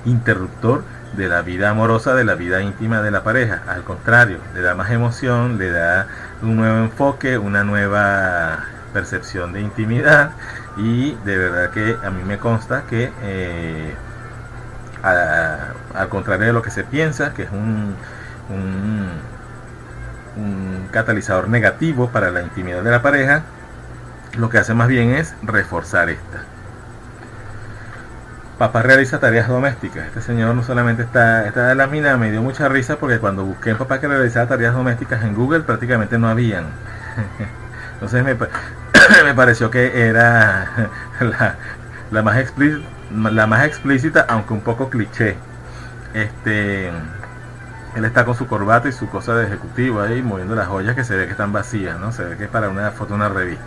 interruptor de la vida amorosa, de la vida íntima de la pareja. Al contrario, le da más emoción, le da un nuevo enfoque, una nueva percepción de intimidad, y de verdad que a mí me consta que al contrario de lo que se piensa, que es un catalizador negativo para la intimidad de la pareja, lo que hace más bien es reforzar esta. Papá realiza tareas domésticas. Este señor no solamente esta lámina me dio mucha risa porque cuando busqué en papá que realizaba tareas domésticas en Google prácticamente no habían. Entonces me pareció que era la más explícita, aunque un poco cliché. Él está con su corbata y su cosa de ejecutivo ahí moviendo las joyas que se ve que están vacías, ¿no? Se ve que es para una foto de una revista.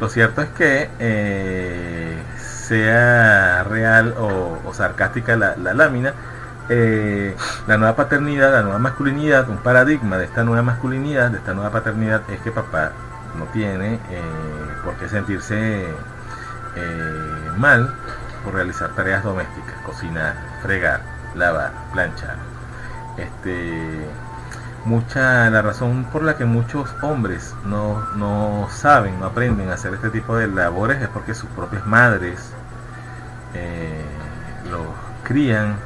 Lo cierto es que sea real o sarcástica la lámina, la nueva paternidad, la nueva masculinidad, un paradigma de esta nueva masculinidad, de esta nueva paternidad, es que papá no tiene por qué sentirse mal por realizar tareas domésticas, cocinar, fregar, lavar, planchar. La razón por la que muchos hombres no saben, no aprenden a hacer este tipo de labores es porque sus propias madres los crían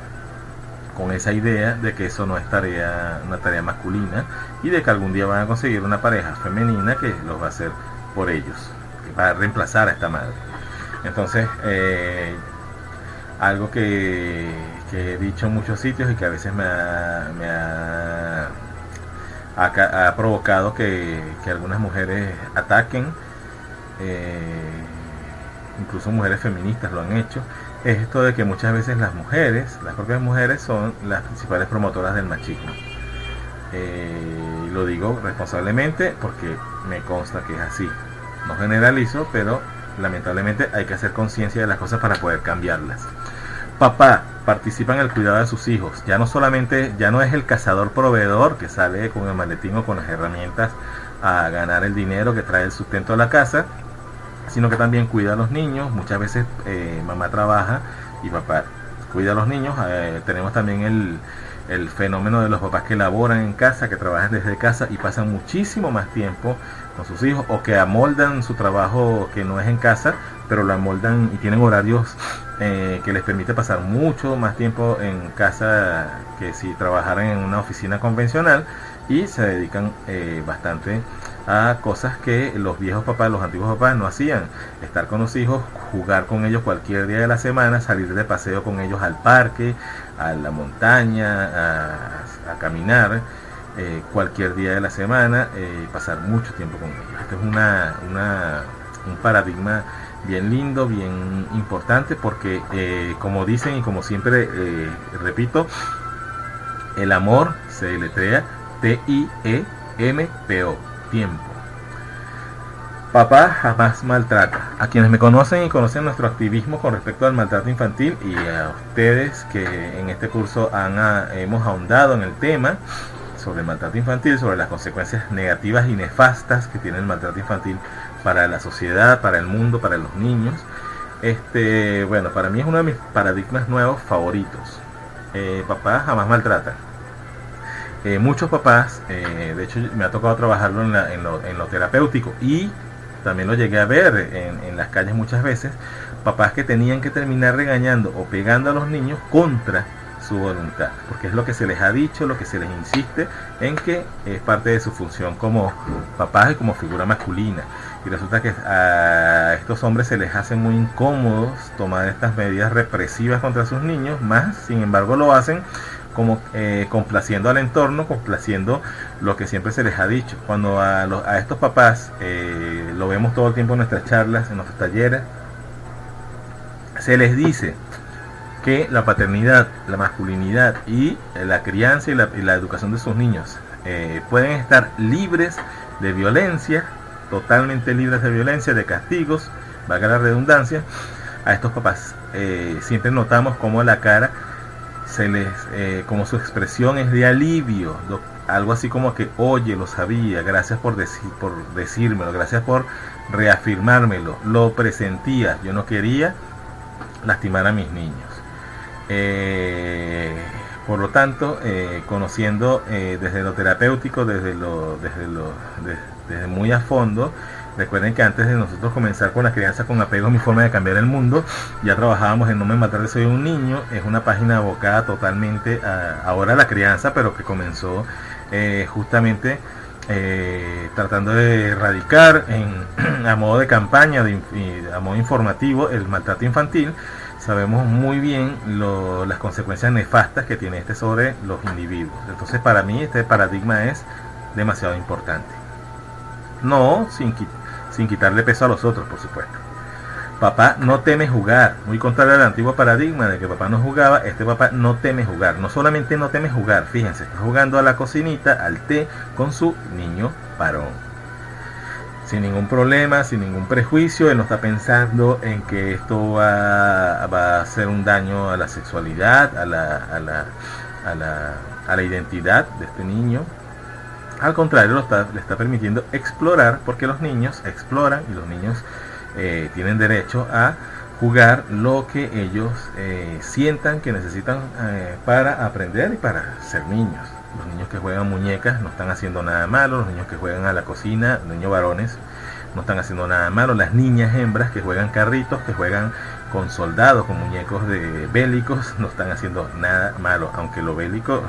con esa idea de que eso no es una tarea masculina, y de que algún día van a conseguir una pareja femenina que los va a hacer por ellos, que va a reemplazar a esta madre. Entonces, algo que he dicho en muchos sitios y que a veces me ha provocado que algunas mujeres ataquen, incluso mujeres feministas lo han hecho, es esto de que muchas veces las mujeres, las propias mujeres, son las principales promotoras del machismo. Lo digo responsablemente porque me consta que es así. No generalizo, pero lamentablemente hay que hacer conciencia de las cosas para poder cambiarlas. Papá participa en el cuidado de sus hijos. Ya no es el cazador proveedor que sale con el maletín o con las herramientas a ganar el dinero que trae el sustento a la casa, sino que también cuida a los niños. Muchas veces mamá trabaja y papá cuida a los niños. Tenemos también el fenómeno de los papás que laboran en casa, que trabajan desde casa y pasan muchísimo más tiempo con sus hijos, o que amoldan su trabajo que no es en casa, pero lo amoldan y tienen horarios que les permite pasar mucho más tiempo en casa que si trabajaran en una oficina convencional, y se dedican bastante a cosas que los viejos papás, los antiguos papás no hacían: estar con los hijos, jugar con ellos cualquier día de la semana, salir de paseo con ellos al parque, a la montaña, a caminar cualquier día de la semana, pasar mucho tiempo con ellos. Esto es un paradigma bien lindo, bien importante, porque como dicen y como siempre repito, el amor se deletrea T-I-E-M-P-O, tiempo. Papá jamás maltrata. A quienes me conocen y conocen nuestro activismo con respecto al maltrato infantil, y a ustedes que en este curso hemos ahondado en el tema sobre el maltrato infantil, sobre las consecuencias negativas y nefastas que tiene el maltrato infantil para la sociedad, para el mundo, para los niños. Bueno, para mí es uno de mis paradigmas nuevos favoritos. Papá jamás maltrata. Muchos papás, de hecho me ha tocado trabajarlo en lo terapéutico, y también lo llegué a ver en las calles muchas veces, papás que tenían que terminar regañando o pegando a los niños contra su voluntad, porque es lo que se les ha dicho, lo que se les insiste en que es parte de su función como papás y como figura masculina. Y resulta que a estos hombres se les hace muy incómodos tomar estas medidas represivas contra sus niños, más sin embargo lo hacen como complaciendo al entorno, complaciendo lo que siempre se les ha dicho. Cuando a estos papás, lo vemos todo el tiempo en nuestras charlas, en nuestros talleres, se les dice que la paternidad, la masculinidad y la crianza y la educación de sus niños pueden estar libres de violencia, totalmente libres de violencia, de castigos, valga la redundancia. A estos papás siempre notamos como la cara como su expresión es de alivio, algo así como que: oye, lo sabía, gracias por decírmelo, gracias por reafirmármelo, lo presentía, yo no quería lastimar a mis niños. Por lo tanto, conociendo desde lo terapéutico, desde muy a fondo. Recuerden que antes de nosotros comenzar con la crianza con apego, mi forma de cambiar el mundo, ya trabajábamos en No me mataré, soy un niño. Es una página abocada totalmente ahora a la crianza, pero que comenzó justamente tratando de erradicar a modo de campaña, a modo informativo, el maltrato infantil. Sabemos muy bien las consecuencias nefastas que tiene sobre los individuos. Entonces, para mí este paradigma es demasiado importante. No sin quitarle peso a los otros, por supuesto. Papá no teme jugar, muy contrario al antiguo paradigma de que papá no jugaba. Este papá no teme jugar, no solamente no teme jugar, fíjense, está jugando a la cocinita, al té, con su niño varón, sin ningún problema, sin ningún prejuicio. Él no está pensando en que esto va a hacer un daño a la sexualidad, a la identidad de este niño. Al contrario, le está permitiendo explorar, porque los niños exploran y los niños tienen derecho a jugar lo que ellos sientan que necesitan para aprender y para ser niños. Los niños que juegan muñecas no están haciendo nada malo, los niños que juegan a la cocina, los niños varones, no están haciendo nada malo, las niñas hembras que juegan carritos, que juegan con soldados, con muñecos bélicos, no están haciendo nada malo, aunque lo bélico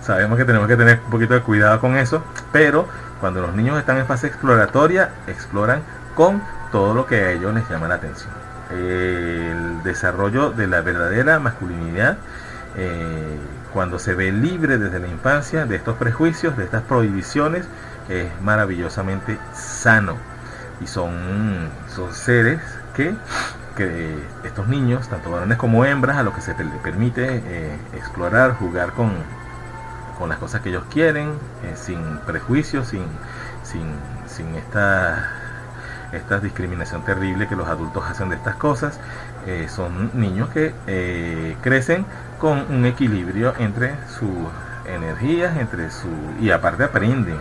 sabemos que tenemos que tener un poquito de cuidado con eso, pero cuando los niños están en fase exploratoria, exploran con todo lo que a ellos les llama la atención. El desarrollo de la verdadera masculinidad, cuando se ve libre desde la infancia de estos prejuicios, de estas prohibiciones, es maravillosamente sano. Y son seres que que estos niños, tanto varones como hembras, a los que se les permite explorar, jugar con las cosas que ellos quieren, sin prejuicios, sin esta discriminación terrible que los adultos hacen de estas cosas. Son niños que crecen con un equilibrio entre sus energías, y aparte aprenden.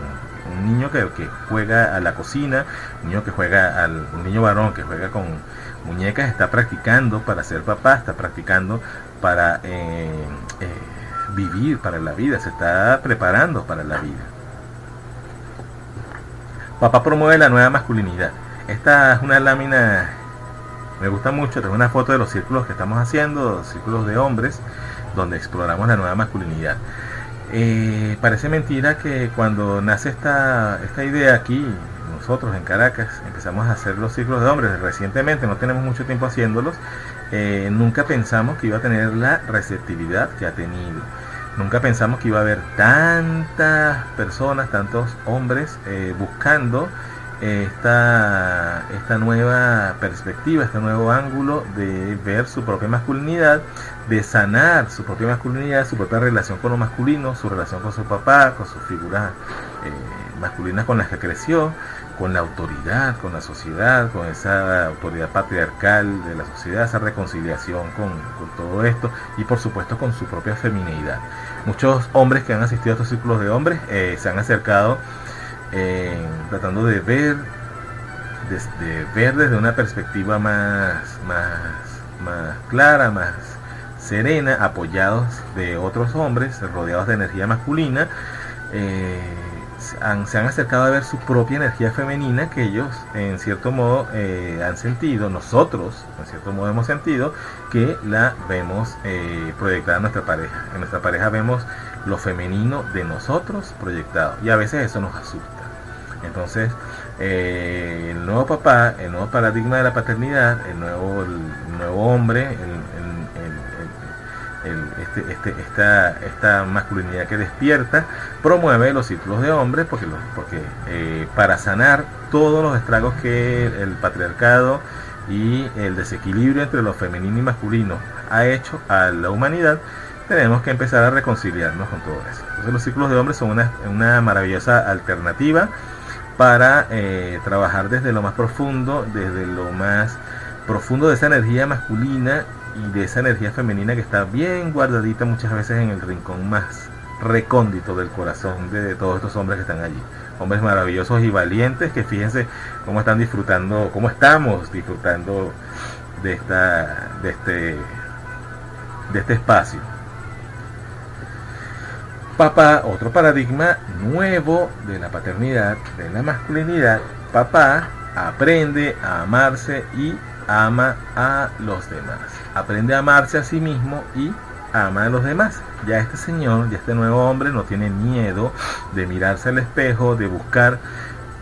Un niño que juega a la cocina, un niño varón que juega con muñecas, está practicando para ser papá, está practicando para vivir para la vida, se está preparando para la vida. Papá promueve la nueva masculinidad. Esta es una lámina, me gusta mucho, tengo una foto de los círculos que estamos haciendo, círculos de hombres, donde exploramos la nueva masculinidad. Parece mentira que cuando nace esta idea aquí, nosotros en Caracas empezamos a hacer los círculos de hombres recientemente, no tenemos mucho tiempo haciéndolos. Nunca pensamos que iba a tener la receptividad que ha tenido. Nunca pensamos que iba a haber tantas personas, tantos hombres buscando esta nueva perspectiva, este nuevo ángulo de ver su propia masculinidad, de sanar su propia masculinidad, su propia relación con lo masculino, su relación con su papá, con sus figuras masculinas con las que creció, con la autoridad, con la sociedad, con esa autoridad patriarcal de la sociedad, esa reconciliación con todo esto, y por supuesto con su propia femineidad. Muchos hombres que han asistido a estos círculos de hombres se han acercado tratando de ver desde una perspectiva más clara, más serena, apoyados de otros hombres, rodeados de energía masculina. Se han acercado a ver su propia energía femenina, que ellos en cierto modo han sentido, nosotros en cierto modo hemos sentido que la vemos proyectada en nuestra pareja. En nuestra pareja vemos lo femenino de nosotros proyectado, y a veces eso nos asusta. Entonces el nuevo papá, el nuevo paradigma de la paternidad, el nuevo hombre, esta masculinidad que despierta, promueve los círculos de hombres porque para sanar todos los estragos que el patriarcado y el desequilibrio entre lo femenino y masculino ha hecho a la humanidad, tenemos que empezar a reconciliarnos con todo eso. Entonces los círculos de hombres son una maravillosa alternativa para trabajar desde lo más profundo, de esa energía masculina y de esa energía femenina que está bien guardadita muchas veces en el rincón más recóndito del corazón de todos estos hombres que están allí. Hombres maravillosos y valientes que fíjense cómo estamos disfrutando de este espacio. Papá, otro paradigma nuevo de la paternidad, de la masculinidad. Papá aprende a amarse y ama a los demás. Aprende a amarse a sí mismo y ama a los demás. Ya este señor, ya este nuevo hombre no tiene miedo de mirarse al espejo, de buscar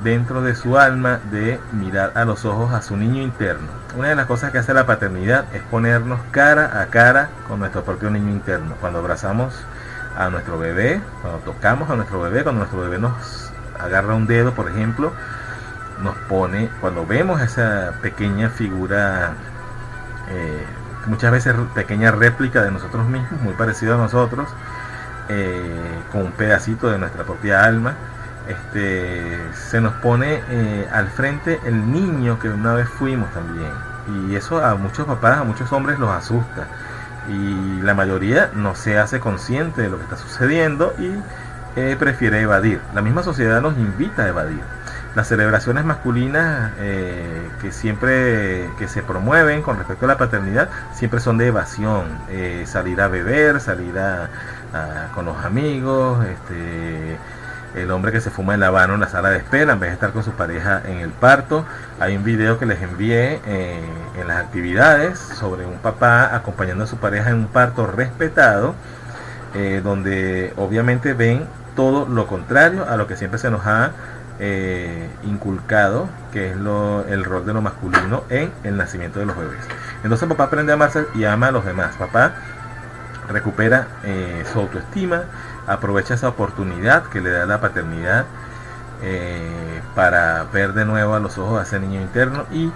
dentro de su alma, de mirar a los ojos a su niño interno. Una de las cosas que hace la paternidad es ponernos cara a cara con nuestro propio niño interno. Cuando abrazamos a nuestro bebé, cuando tocamos a nuestro bebé, cuando nuestro bebé nos agarra un dedo, por ejemplo, cuando vemos esa pequeña figura, muchas veces pequeña réplica de nosotros mismos, muy parecido a nosotros, con un pedacito de nuestra propia alma, se nos pone al frente el niño que una vez fuimos también, y eso a muchos papás, a muchos hombres los asusta, y la mayoría no se hace consciente de lo que está sucediendo y prefiere evadir. La misma sociedad nos invita a evadir. Las celebraciones masculinas que se promueven con respecto a la paternidad siempre son de evasión, salir a beber, salir con los amigos, el hombre que se fuma el habano en la sala de espera en vez de estar con su pareja en el parto. Hay un video que les envié en las actividades sobre un papá acompañando a su pareja en un parto respetado, donde obviamente ven todo lo contrario a lo que siempre se nos ha inculcado, que es el rol de lo masculino en el nacimiento de los bebés. Entonces papá aprende a amarse y ama a los demás. Papá recupera su autoestima, aprovecha esa oportunidad que le da la paternidad para ver de nuevo a los ojos a ese niño interno y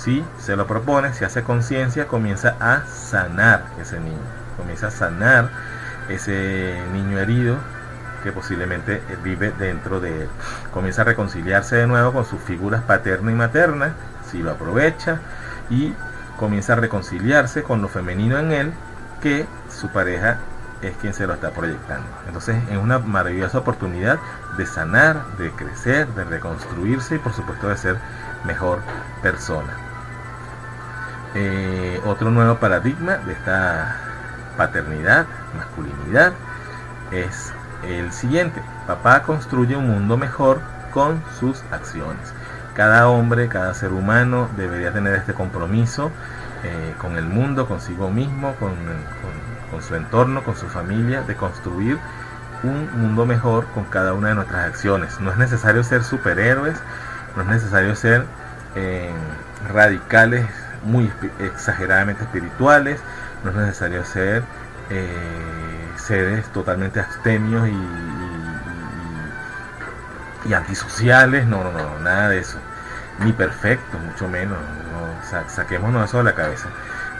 si se lo propone, si hace conciencia, comienza a sanar ese niño, comienza a sanar ese niño herido que posiblemente vive dentro de él, comienza a reconciliarse de nuevo con sus figuras paterna y materna, si lo aprovecha, y comienza a reconciliarse con lo femenino en él, que su pareja es quien se lo está proyectando. Entonces es una maravillosa oportunidad de sanar, de crecer, de reconstruirse y por supuesto de ser mejor persona. Otro nuevo paradigma de esta paternidad, masculinidad, es el siguiente: papá construye un mundo mejor con sus acciones. Cada hombre, cada ser humano debería tener este compromiso con el mundo, consigo mismo, con su entorno, con su familia, de construir un mundo mejor con cada una de nuestras acciones. No es necesario ser superhéroes, no es necesario ser radicales, muy exageradamente espirituales, no es necesario ser seres totalmente abstemios y antisociales, no, nada de eso, ni perfectos, mucho menos, no, saquémonos eso de la cabeza,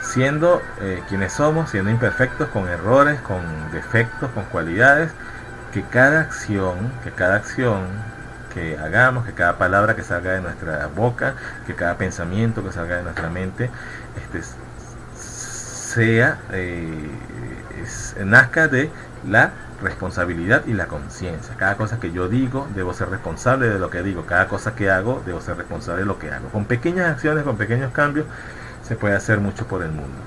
siendo quienes somos, siendo imperfectos, con errores, con defectos, con cualidades, que cada acción que hagamos, que cada palabra que salga de nuestra boca, que cada pensamiento que salga de nuestra mente, nazca de la responsabilidad y la conciencia. Cada cosa que yo digo, debo ser responsable de lo que digo. Cada cosa que hago, debo ser responsable de lo que hago. Con pequeñas acciones, con pequeños cambios, se puede hacer mucho por el mundo.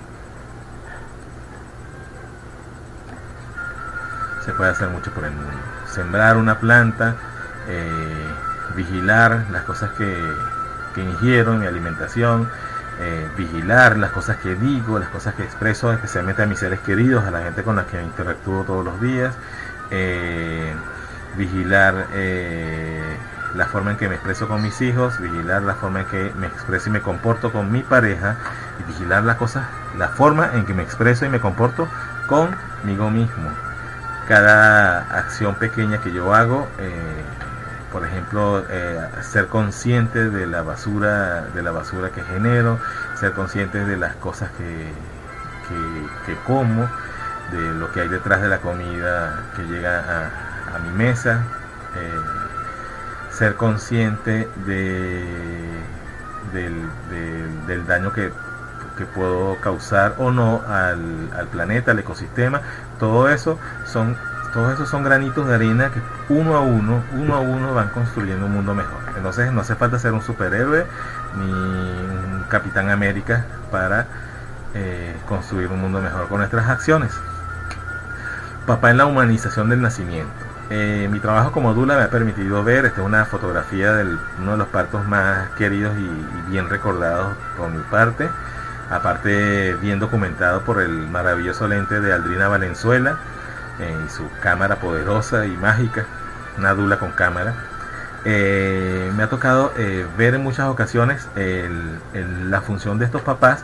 Se puede hacer mucho por el mundo. Sembrar una planta, vigilar las cosas que ingiero en mi alimentación, vigilar las cosas que digo, las cosas que expreso, especialmente a mis seres queridos, a la gente con la que interactúo todos los días, vigilar la forma en que me expreso con mis hijos, vigilar la forma en que me expreso y me comporto con mi pareja, y vigilar la forma en que me expreso y me comporto conmigo mismo. Cada acción pequeña que yo hago, por ejemplo, ser consciente de la basura que genero, ser consciente de las cosas que como, de lo que hay detrás de la comida que llega a mi mesa, ser consciente del daño que puedo causar o no al planeta, al ecosistema. Todo eso son granitos de arena que uno a uno van construyendo un mundo mejor. Entonces no hace falta ser un superhéroe ni un Capitán América para construir un mundo mejor con nuestras acciones. Papá en la humanización del nacimiento. Mi trabajo como dula me ha permitido ver, esta es una fotografía de uno de los partos más queridos y bien recordados por mi parte, aparte bien documentado por el maravilloso lente de Aldrina Valenzuela, y su cámara poderosa y mágica, una dula con cámara. Me ha tocado ver en muchas ocasiones la función de estos papás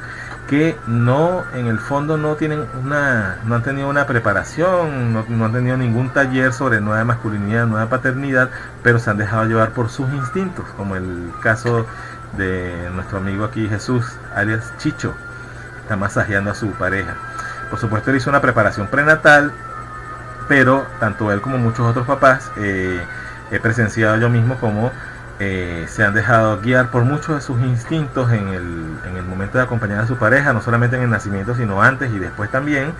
que en el fondo no han tenido una preparación, no han tenido ningún taller sobre nueva masculinidad, nueva paternidad, pero se han dejado llevar por sus instintos, como el caso de nuestro amigo aquí Jesús, alias Chicho, está masajeando a su pareja. Por supuesto él hizo una preparación prenatal, pero tanto él como muchos otros papás he presenciado yo mismo como se han dejado guiar por muchos de sus instintos en el momento de acompañar a su pareja, no solamente en el nacimiento sino antes y después también,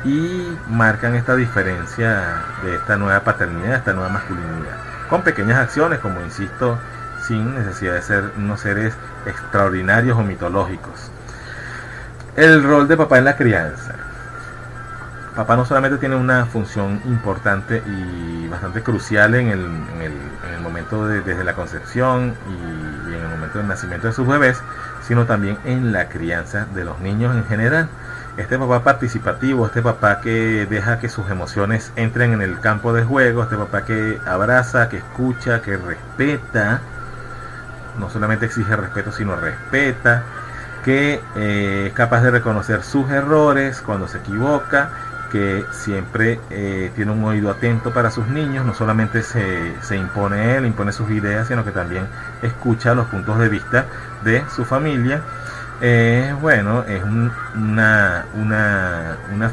y marcan esta diferencia de esta nueva paternidad, esta nueva masculinidad, con pequeñas acciones, como insisto, sin necesidad de ser unos seres extraordinarios o mitológicos. El rol de papá en la crianza. Papá no solamente tiene una función importante y bastante crucial en el momento desde la concepción y en el momento del nacimiento de sus bebés, sino también en la crianza de los niños en general. Este papá participativo, este papá que deja que sus emociones entren en el campo de juego, este papá que abraza, que escucha, que respeta, no solamente exige respeto, sino respeta, que es capaz de reconocer sus errores cuando se equivoca, que siempre tiene un oído atento para sus niños, no solamente se impone él, impone sus ideas, sino que también escucha los puntos de vista de su familia. Bueno, es una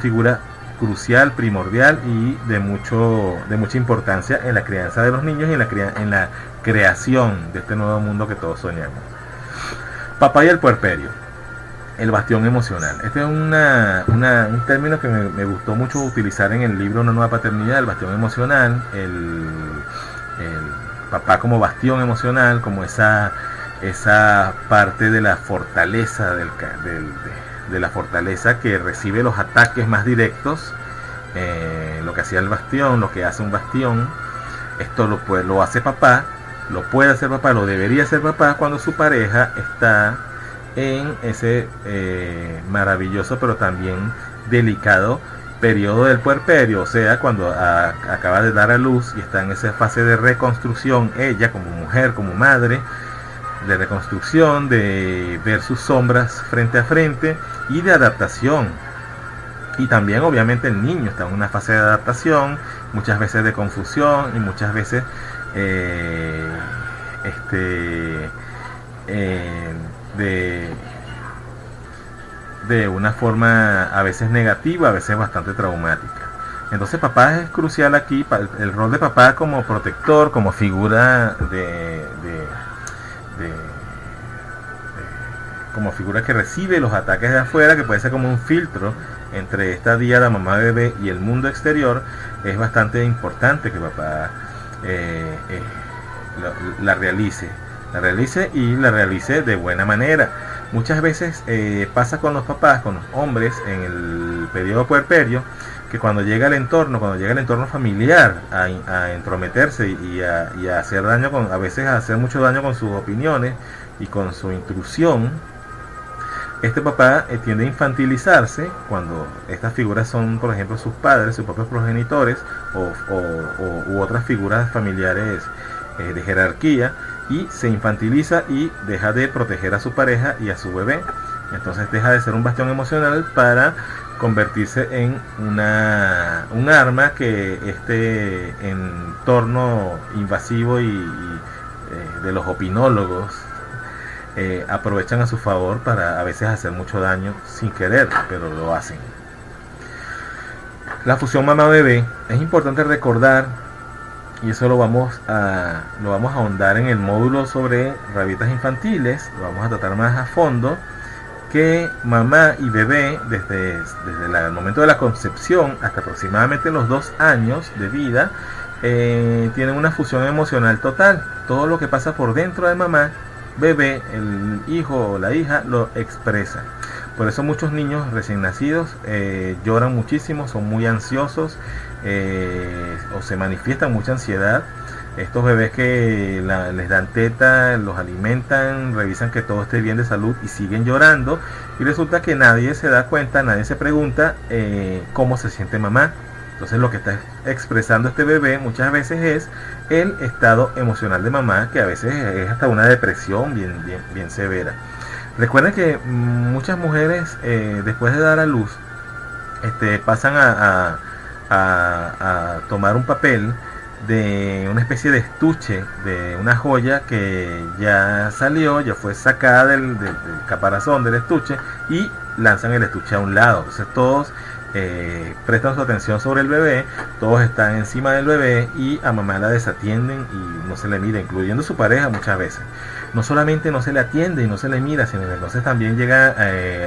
figura crucial, primordial y de mucha importancia en la crianza de los niños y en la creación de este nuevo mundo que todos soñamos. Papá y el puerperio, el bastión emocional. Este es un término que me gustó mucho utilizar en el libro Una nueva paternidad, el bastión emocional, el papá como bastión emocional, como esa parte de la fortaleza de la fortaleza que recibe los ataques más directos, lo que hacía el bastión, lo que hace un bastión. Esto lo hace papá, lo puede hacer papá, lo debería hacer papá cuando su pareja está en ese maravilloso pero también delicado periodo del puerperio, o sea, cuando acaba de dar a luz y está en esa fase de reconstrucción, ella como mujer, como madre, de reconstrucción, de ver sus sombras frente a frente y de adaptación. Y también obviamente el niño está en una fase de adaptación, muchas veces de confusión y muchas veces de una forma a veces negativa, a veces bastante traumática. Entonces papá es crucial aquí, el rol de papá como protector, como figura como figura que recibe los ataques de afuera, que puede ser como un filtro entre esta diada mamá bebé y el mundo exterior. Es bastante importante que papá la realice y la realice de buena manera. Muchas veces pasa con los papás, con los hombres en el periodo puerperio, que cuando llega el entorno familiar a entrometerse y a hacer daño, a veces a hacer mucho daño con sus opiniones y con su intrusión, este papá tiende a infantilizarse cuando estas figuras son, por ejemplo, sus padres, sus propios progenitores u otras figuras familiares de jerarquía, y se infantiliza y deja de proteger a su pareja y a su bebé. Entonces deja de ser un bastión emocional para convertirse en un arma que este entorno invasivo y de los opinólogos aprovechan a su favor para a veces hacer mucho daño sin querer, pero lo hacen. La fusión mamá-bebé, es importante recordar, y eso lo vamos a ahondar en el módulo sobre rabietas infantiles, lo vamos a tratar más a fondo, que mamá y bebé desde el momento de la concepción hasta aproximadamente los 2 años de vida tienen una fusión emocional total. Todo lo que pasa por dentro de mamá, bebé, el hijo o la hija lo expresa. Por eso muchos niños recién nacidos lloran muchísimo, son muy ansiosos o se manifiestan mucha ansiedad. Estos bebés que les dan teta, los alimentan, revisan que todo esté bien de salud y siguen llorando, y resulta que nadie se da cuenta, nadie se pregunta cómo se siente mamá. Entonces lo que está expresando este bebé muchas veces es el estado emocional de mamá, que a veces es hasta una depresión bien severa. Recuerden que muchas mujeres después de dar a luz pasan a tomar un papel de una especie de estuche, de una joya que ya salió, ya fue sacada del caparazón del estuche, y lanzan el estuche a un lado. Entonces todos prestan su atención sobre el bebé, todos están encima del bebé y a mamá la desatienden y no se le mira, incluyendo su pareja muchas veces. No solamente no se le atiende y no se le mira, sino que entonces también llega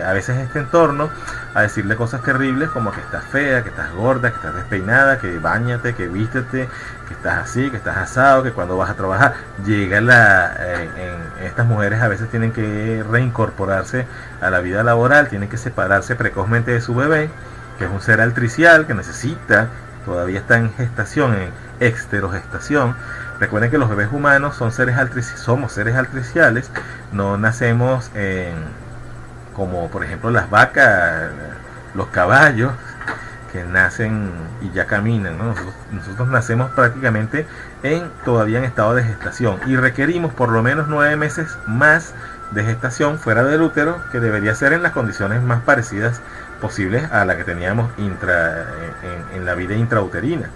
a veces este entorno a decirle cosas terribles como que estás fea, que estás gorda, que estás despeinada, que báñate, que vístete, que estás así, que estás asado, que cuando vas a trabajar. Estas mujeres a veces tienen que reincorporarse a la vida laboral, tienen que separarse precozmente de su bebé, que es un ser altricial que necesita, todavía está en gestación, en exterogestación. Recuerden que los bebés humanos somos seres altriciales, no nacemos como por ejemplo las vacas, los caballos, que nacen y ya caminan, ¿no? Nosotros nacemos prácticamente todavía en estado de gestación y requerimos por lo menos 9 meses más de gestación fuera del útero, que debería ser en las condiciones más parecidas posibles a la que teníamos en la vida intrauterina.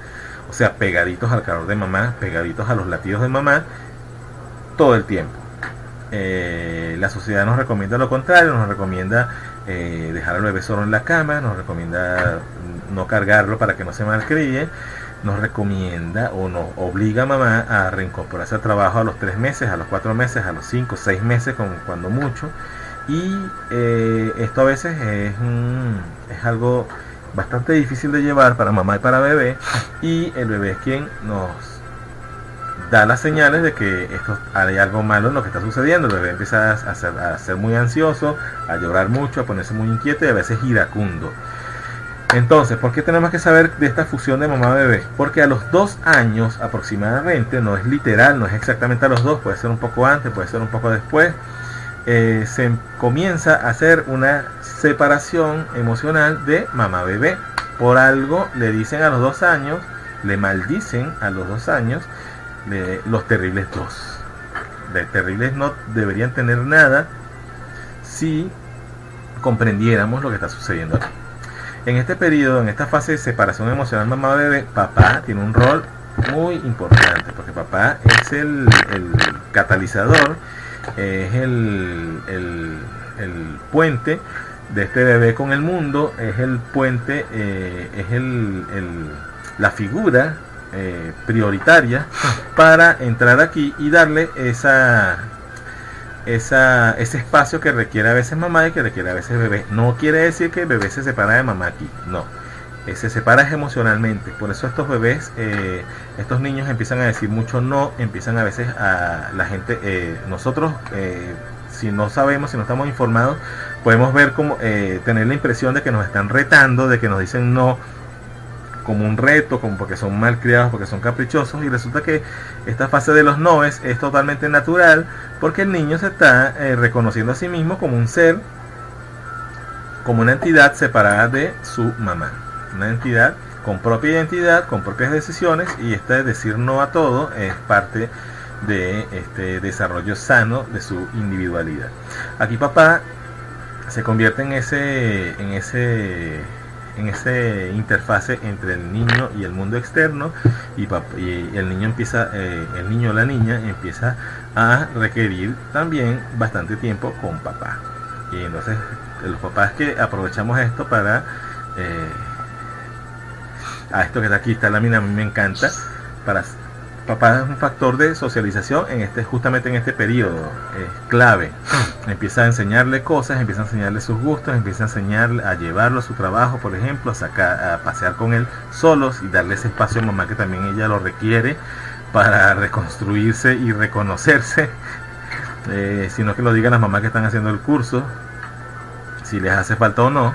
O sea, pegaditos al calor de mamá, pegaditos a los latidos de mamá, todo el tiempo. La sociedad nos recomienda lo contrario, nos recomienda dejar al bebé solo en la cama, nos recomienda no cargarlo para que no se malcríe, nos recomienda o nos obliga a mamá a reincorporarse al trabajo a los 3 meses, a los 4 meses, a los 5, 6 meses, cuando mucho. Y esto a veces es algo bastante difícil de llevar para mamá y para bebé, y el bebé es quien nos da las señales de que esto hay algo malo en lo que está sucediendo. El bebé empieza a ser muy ansioso, a llorar mucho, a ponerse muy inquieto y a veces iracundo. Entonces, ¿por qué tenemos que saber de esta fusión de mamá-bebé? Porque a los 2 años aproximadamente, no es literal, no es exactamente a los 2, puede ser un poco antes, puede ser un poco después, se comienza a hacer una separación emocional de mamá-bebé. Por algo le dicen a los 2 años, le maldicen a los 2 años, los terribles 2. De terribles no deberían tener nada si comprendiéramos lo que está sucediendo aquí. En este periodo, en esta fase de separación emocional mamá-bebé, papá tiene un rol muy importante, porque papá es el catalizador, es el puente de este bebé con el mundo, es el puente, es la figura prioritaria para entrar aquí y darle ese espacio que requiere a veces mamá y que requiere a veces bebé. No quiere decir que el bebé se separa de mamá aquí, no, se separa emocionalmente. Por eso estos bebés, estos niños empiezan a decir mucho no, empiezan a veces a la gente, nosotros si no sabemos, si no estamos informados, podemos ver como tener la impresión de que nos están retando, de que nos dicen no como un reto, como porque son mal criados, porque son caprichosos, y resulta que esta fase de los noes es totalmente natural, porque el niño se está reconociendo a sí mismo como un ser, como una entidad separada de su mamá, una entidad con propia identidad, con propias decisiones, y este decir no a todo es parte de este desarrollo sano de su individualidad. Aquí papá se convierte en ese interfase entre el niño y el mundo externo, y el niño empieza, el niño o la niña empieza a requerir también bastante tiempo con papá. Y entonces los papás que aprovechamos esto para esto que está aquí, esta lámina, a mí me encanta. Papá es un factor de socialización justamente en este periodo, es clave. Empieza a enseñarle cosas, empieza a enseñarle sus gustos, empieza a enseñarle a llevarlo a su trabajo, por ejemplo, a pasear con él solos, y darle ese espacio a mamá que también ella lo requiere para reconstruirse y reconocerse, sino que lo digan las mamás que están haciendo el curso, si les hace falta o no.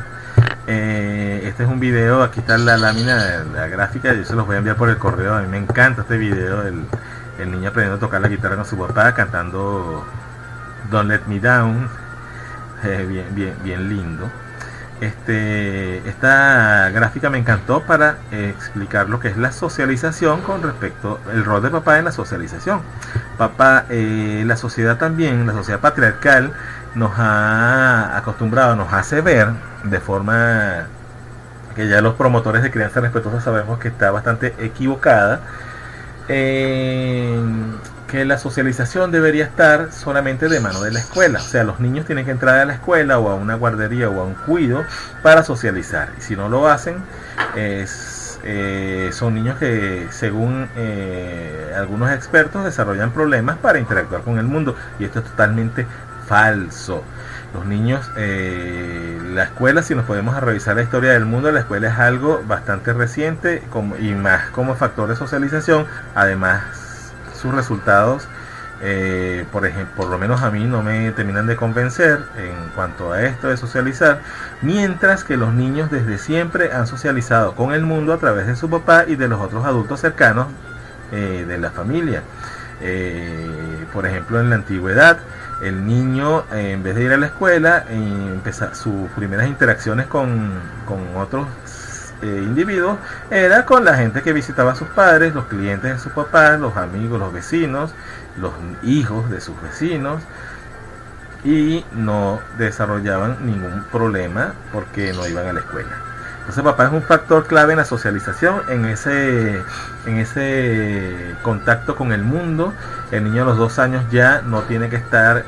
Este es un video, aquí está la lámina, la gráfica, yo se los voy a enviar por el correo. A mí me encanta este video, el niño aprendiendo a tocar la guitarra con su papá, cantando Don't Let Me Down, bien lindo. Esta gráfica me encantó para explicar lo que es la socialización con respecto al rol de papá en la socialización. Papá, la sociedad también, la sociedad patriarcal, nos ha acostumbrado, nos hace ver de forma que ya los promotores de crianza respetuosa sabemos que está bastante equivocada, que la socialización debería estar solamente de mano de la escuela. O sea, los niños tienen que entrar a la escuela o a una guardería o a un cuido para socializar, y si no lo hacen, son niños que, según algunos expertos, desarrollan problemas para interactuar con el mundo, y esto es totalmente falso. Los niños, la escuela, si nos podemos revisar la historia del mundo, la escuela es algo bastante reciente y más como factor de socialización. Además, sus resultados, por ejemplo, por lo menos a mí no me terminan de convencer en cuanto a esto de socializar, mientras que los niños desde siempre han socializado con el mundo a través de su papá y de los otros adultos cercanos de la familia. Por ejemplo, en la antigüedad, el niño, en vez de ir a la escuela, empezar sus primeras interacciones con otros individuos era con la gente que visitaba a sus padres, los clientes de sus papás, los amigos, los vecinos, los hijos de sus vecinos. y no desarrollaban ningún problema porque no iban a la escuela. Entonces papá es un factor clave en la socialización, en ese contacto con el mundo. El niño a los 2 años ya no tiene que estar,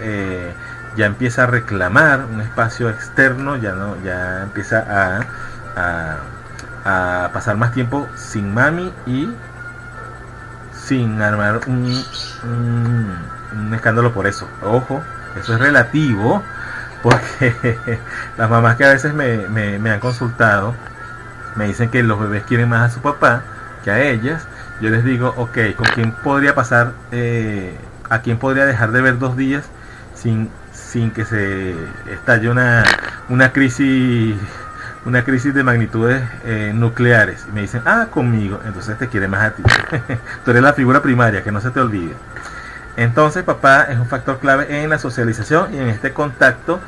ya empieza a reclamar un espacio externo, ya empieza a pasar más tiempo sin mami y sin armar un escándalo por eso. Ojo, eso es relativo, porque las mamás que a veces me han consultado me dicen que los bebés quieren más a su papá que a ellas. Yo les digo, ok, ¿con quién podría pasar, a quién podría dejar de ver 2 días sin que se estalle una crisis de magnitudes nucleares? Y me dicen, conmigo. Entonces te quiere más a ti. Tú eres la figura primaria, que no se te olvide. Entonces papá es un factor clave en la socialización y en este contacto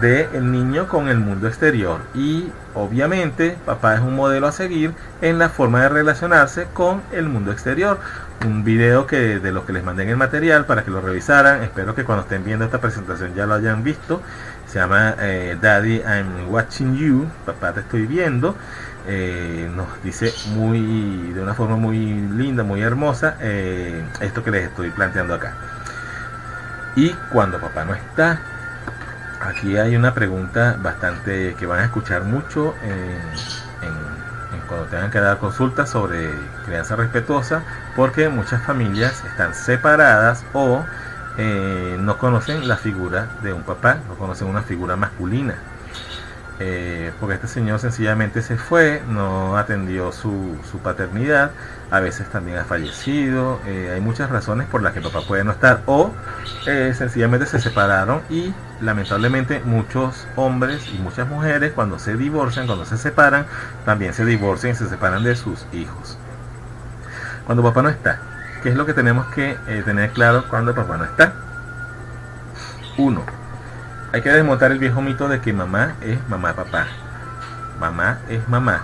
del niño con el mundo exterior. Y obviamente papá es un modelo a seguir en la forma de relacionarse con el mundo exterior. Un video de los que les mandé en el material para que lo revisaran. Espero que cuando estén viendo esta presentación ya lo hayan visto. Se llama Daddy, I'm Watching You. Papá, te estoy viendo. Nos dice de una forma muy linda, muy hermosa, esto que les estoy planteando acá. Y cuando papá no está, aquí hay una pregunta bastante que van a escuchar mucho cuando tengan que dar consultas sobre crianza respetuosa, porque muchas familias están separadas o no conocen la figura de un papá, no conocen una figura masculina. Porque este señor sencillamente se fue, no atendió su paternidad, a veces también ha fallecido, hay muchas razones por las que papá puede no estar, o sencillamente se separaron, y lamentablemente muchos hombres y muchas mujeres cuando se divorcian, cuando se separan, también se divorcian y se separan de sus hijos. Cuando papá no está, ¿qué es lo que tenemos que tener claro cuando papá no está? 1. Hay que desmontar el viejo mito de que mamá es mamá, papá. Mamá es mamá,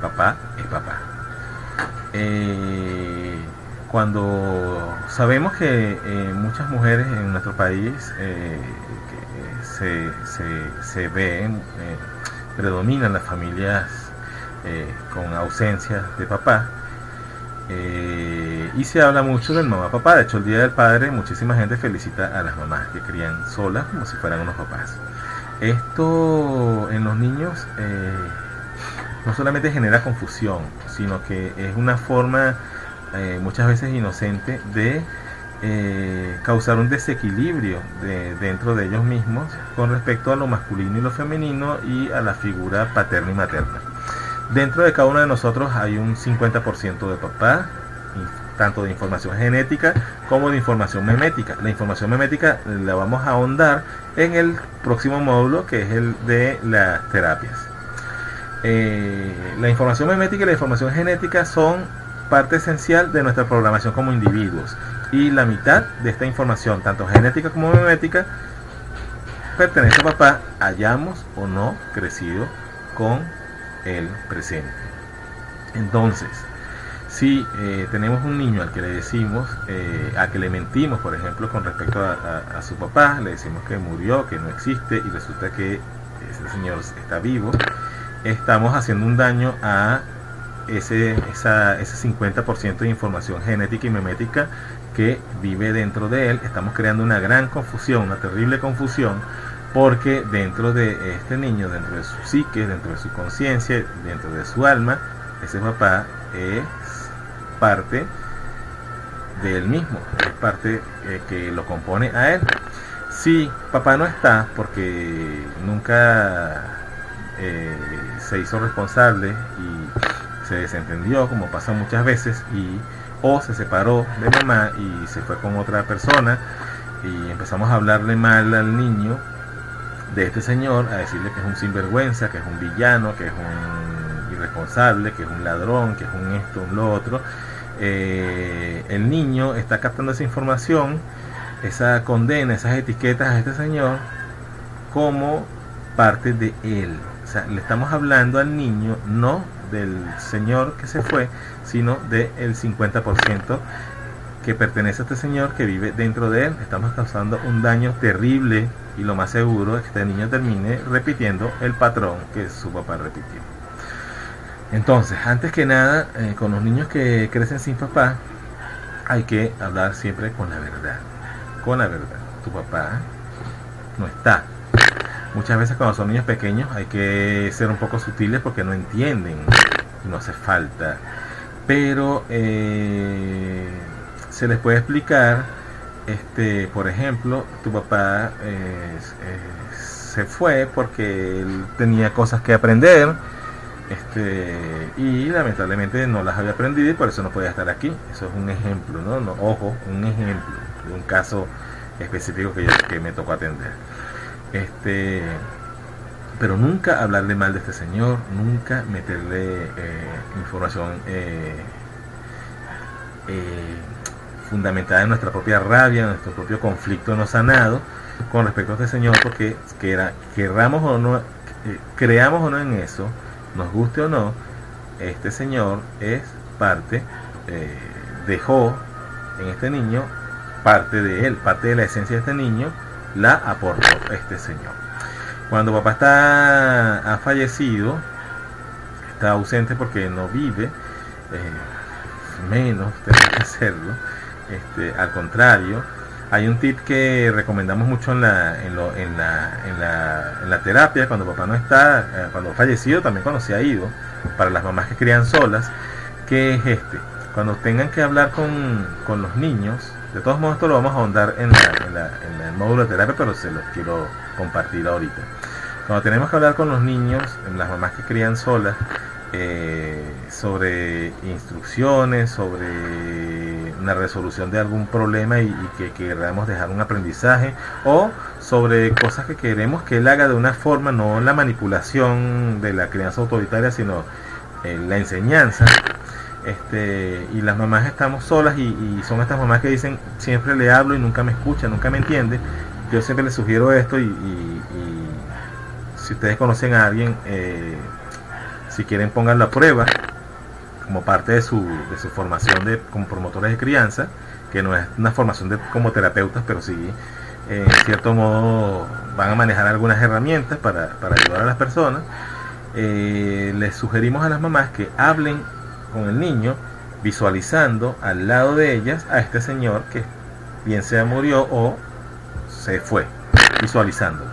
papá es papá. Cuando sabemos que muchas mujeres en nuestro país se ven, predominan las familias con ausencia de papá, y se habla mucho del mamá papá. De hecho, el día del padre muchísima gente felicita a las mamás que crían solas como si fueran unos papás. Esto en los niños no solamente genera confusión, sino que es una forma muchas veces inocente de causar un desequilibrio dentro de ellos mismos con respecto a lo masculino y lo femenino y a la figura paterna y materna. Dentro de cada uno de nosotros hay un 50% de papá, tanto de información genética como de información memética. La información memética la vamos a ahondar en el próximo módulo, que es el de las terapias. La información memética y la información genética son parte esencial de nuestra programación como individuos, y la mitad de esta información, tanto genética como memética, pertenece a papá, hayamos o no crecido con el presente. Entonces, si tenemos un niño al que le decimos, a que le mentimos, por ejemplo, con respecto a su papá, le decimos que murió, que no existe, y resulta que ese señor está vivo, estamos haciendo un daño a ese 50% de información genética y memética que vive dentro de él. Estamos creando una gran confusión, una terrible confusión, porque dentro de este niño, dentro de su psique, dentro de su conciencia, dentro de su alma, ese papá es parte de él mismo, es parte que lo compone a él. Si papá no está porque nunca se hizo responsable y se desentendió, como pasa muchas veces, o se separó de mamá y se fue con otra persona, y empezamos a hablarle mal al niño de este señor, a decirle que es un sinvergüenza, que es un villano, que es un irresponsable, que es un ladrón, que es un esto, un lo otro. El niño está captando esa información, esa condena, esas etiquetas a este señor como parte de él. O sea, le estamos hablando al niño no del señor que se fue, sino del 50% que pertenece a este señor que vive dentro de él. Estamos causando un daño terrible y lo más seguro es que este niño termine repitiendo el patrón que su papá repitió. Entonces, antes que nada, con los niños que crecen sin papá, hay que hablar siempre con la verdad. Con la verdad. Tu papá no está. Muchas veces cuando son niños pequeños hay que ser un poco sutiles porque no entienden y no hace falta. Pero se les puede explicar, por ejemplo, tu papá se fue porque él tenía cosas que aprender, y lamentablemente no las había aprendido y por eso no podía estar aquí. Eso es un ejemplo, ¿no? Ojo, un ejemplo de un caso específico que me tocó atender. Pero nunca hablarle mal de este señor, nunca meterle información fundamentada en nuestra propia rabia, en nuestro propio conflicto no sanado con respecto a este señor, porque querramos o no, creamos o no en eso, nos guste o no, este señor es parte, dejó en este niño parte de él, parte de la esencia de este niño, la aportó este señor. Cuando papá ha fallecido, está ausente porque no vive, menos tener que hacerlo. Al contrario, hay un tip que recomendamos mucho en la terapia cuando papá no está, cuando ha fallecido, también cuando se ha ido, para las mamás que crían solas, que es cuando tengan que hablar con los niños. De todos modos, esto lo vamos a ahondar en el módulo de terapia, pero se los quiero compartir ahorita. Cuando tenemos que hablar con los niños, las mamás que crían solas, sobre instrucciones, sobre una resolución de algún problema y que queramos dejar un aprendizaje, o sobre cosas que queremos que él haga de una forma, no la manipulación de la crianza autoritaria, sino la enseñanza. Y las mamás estamos solas y son estas mamás que dicen siempre le hablo y nunca me escucha, nunca me entiende. Yo siempre les sugiero esto y si ustedes conocen a alguien, si quieren pónganlo a prueba como parte de su formación como promotores de crianza, que no es una formación como terapeutas, pero sí en cierto modo van a manejar algunas herramientas para ayudar a las personas. Les sugerimos a las mamás que hablen con el niño visualizando al lado de ellas a este señor que bien sea murió o se fue, visualizándolo.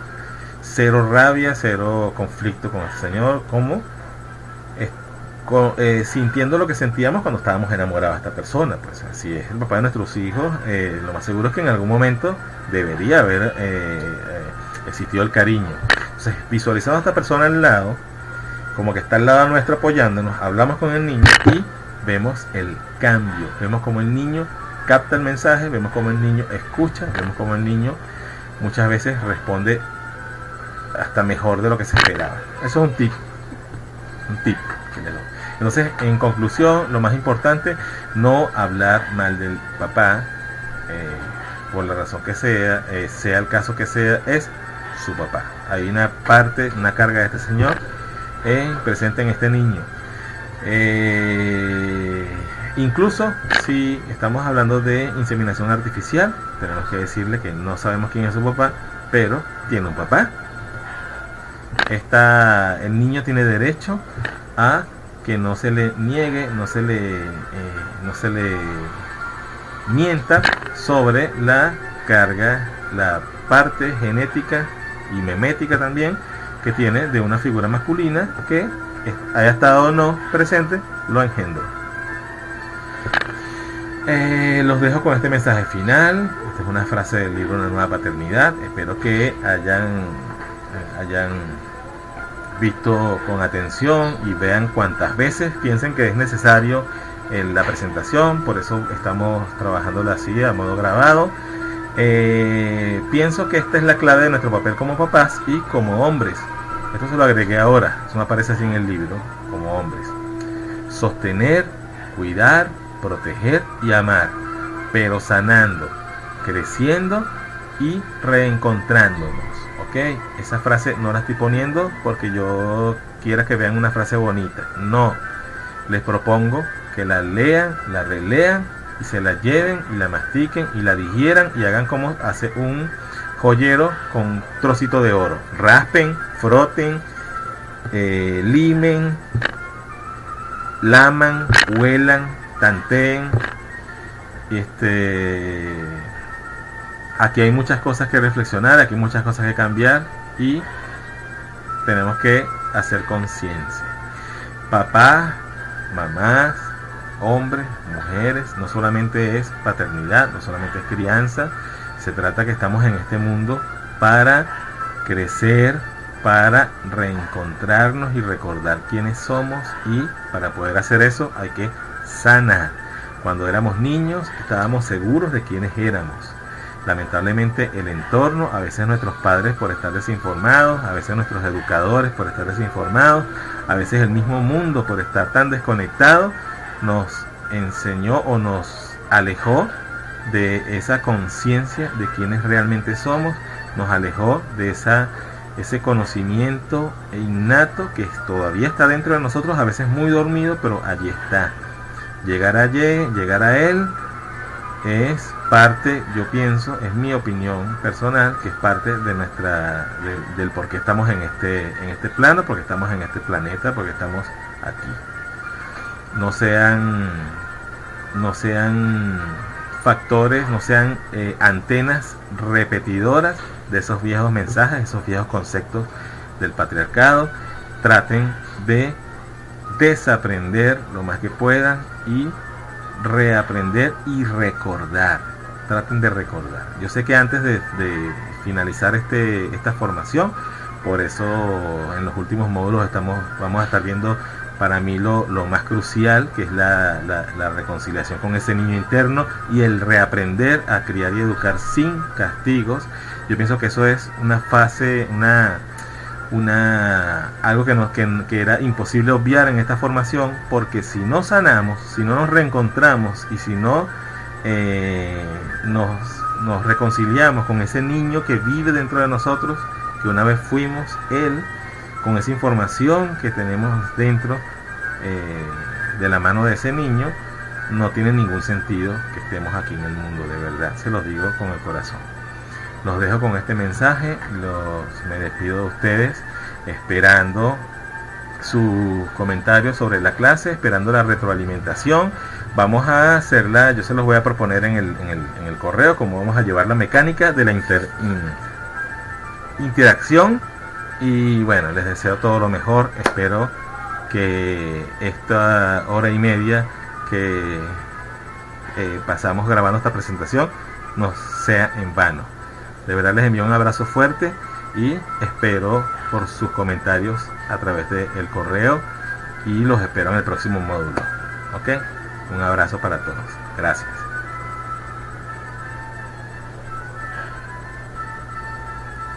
Cero rabia, cero conflicto con este señor, como sintiendo lo que sentíamos cuando estábamos enamorados de esta persona. Pues así es el papá de nuestros hijos. Lo más seguro es que en algún momento debería haber existido el cariño. Entonces, visualizando a esta persona al lado, como que está al lado nuestro apoyándonos, hablamos con el niño y vemos el cambio, vemos como el niño capta el mensaje, vemos como el niño escucha, vemos como el niño muchas veces responde hasta mejor de lo que se esperaba. Eso es un tip. Entonces, en conclusión, lo más importante, no hablar mal del papá, por la razón que sea, sea el caso que sea, es su papá. Hay una parte, una carga de este señor presente en este niño. Incluso si estamos hablando de inseminación artificial, tenemos que decirle que no sabemos quién es su papá, pero tiene un papá. El niño tiene derecho a que no se le niegue, no se le mienta sobre la carga, la parte genética y memética también que tiene de una figura masculina que haya estado o no presente, lo engendró. Los dejo con este mensaje final. Esta es una frase del libro Una nueva paternidad. Espero que hayan visto con atención y vean cuantas veces piensen que es necesario la presentación. Por eso estamos trabajándola así a modo grabado. Pienso que esta es la clave de nuestro papel como papás y como hombres. Esto se lo agregué ahora, eso no aparece así en el libro. Como hombres: sostener, cuidar, proteger y amar, pero sanando, creciendo y reencontrándonos. ¿Ok? Esa frase no la estoy poniendo porque yo quiera que vean una frase bonita. No, les propongo que la lean, la relean y se la lleven y la mastiquen y la digieran y hagan como hace un joyero con un trocito de oro. Raspen, froten, limen, laman, huelan, tanteen. Aquí hay muchas cosas que reflexionar, aquí hay muchas cosas que cambiar y tenemos que hacer conciencia. Papás, mamás, hombres, mujeres, no solamente es paternidad, no solamente es crianza, se trata que estamos en este mundo para crecer, para reencontrarnos y recordar quiénes somos, y para poder hacer eso hay que sanar. Cuando éramos niños estábamos seguros de quiénes éramos. Lamentablemente el entorno, a veces nuestros padres por estar desinformados, a veces nuestros educadores por estar desinformados, a veces el mismo mundo por estar tan desconectado, nos enseñó o nos alejó de esa conciencia de quienes realmente somos, nos alejó de ese conocimiento innato que todavía está dentro de nosotros, a veces muy dormido, pero allí está. Llegar a él es parte, yo pienso, es mi opinión personal, que es parte de del por qué estamos en este plano, porque estamos en este planeta, porque estamos aquí. No sean factores, no sean antenas repetidoras de esos viejos mensajes, esos viejos conceptos del patriarcado. Traten de desaprender lo más que puedan y reaprender y recordar. Traten de recordar. Yo sé que antes de finalizar esta formación, por eso en los últimos módulos vamos a estar viendo, para mí lo más crucial, que es la reconciliación con ese niño interno y el reaprender a criar y educar sin castigos. Yo pienso que eso es una fase, algo que era imposible obviar en esta formación, porque si no sanamos, si no nos reencontramos y si no nos reconciliamos con ese niño que vive dentro de nosotros, que una vez fuimos él, con esa información que tenemos dentro de la mano de ese niño, no tiene ningún sentido que estemos aquí en el mundo, de verdad, se los digo con el corazón. Los dejo con este mensaje, me despido de ustedes, esperando sus comentarios sobre la clase, esperando la retroalimentación. Vamos a hacerla, yo se los voy a proponer en el correo, cómo vamos a llevar la mecánica de la interacción. Y bueno, les deseo todo lo mejor. Espero que esta hora y media que pasamos grabando esta presentación no sea en vano. De verdad les envío un abrazo fuerte y espero por sus comentarios a través del correo, y los espero en el próximo módulo. ¿Ok? Un abrazo para todos. Gracias.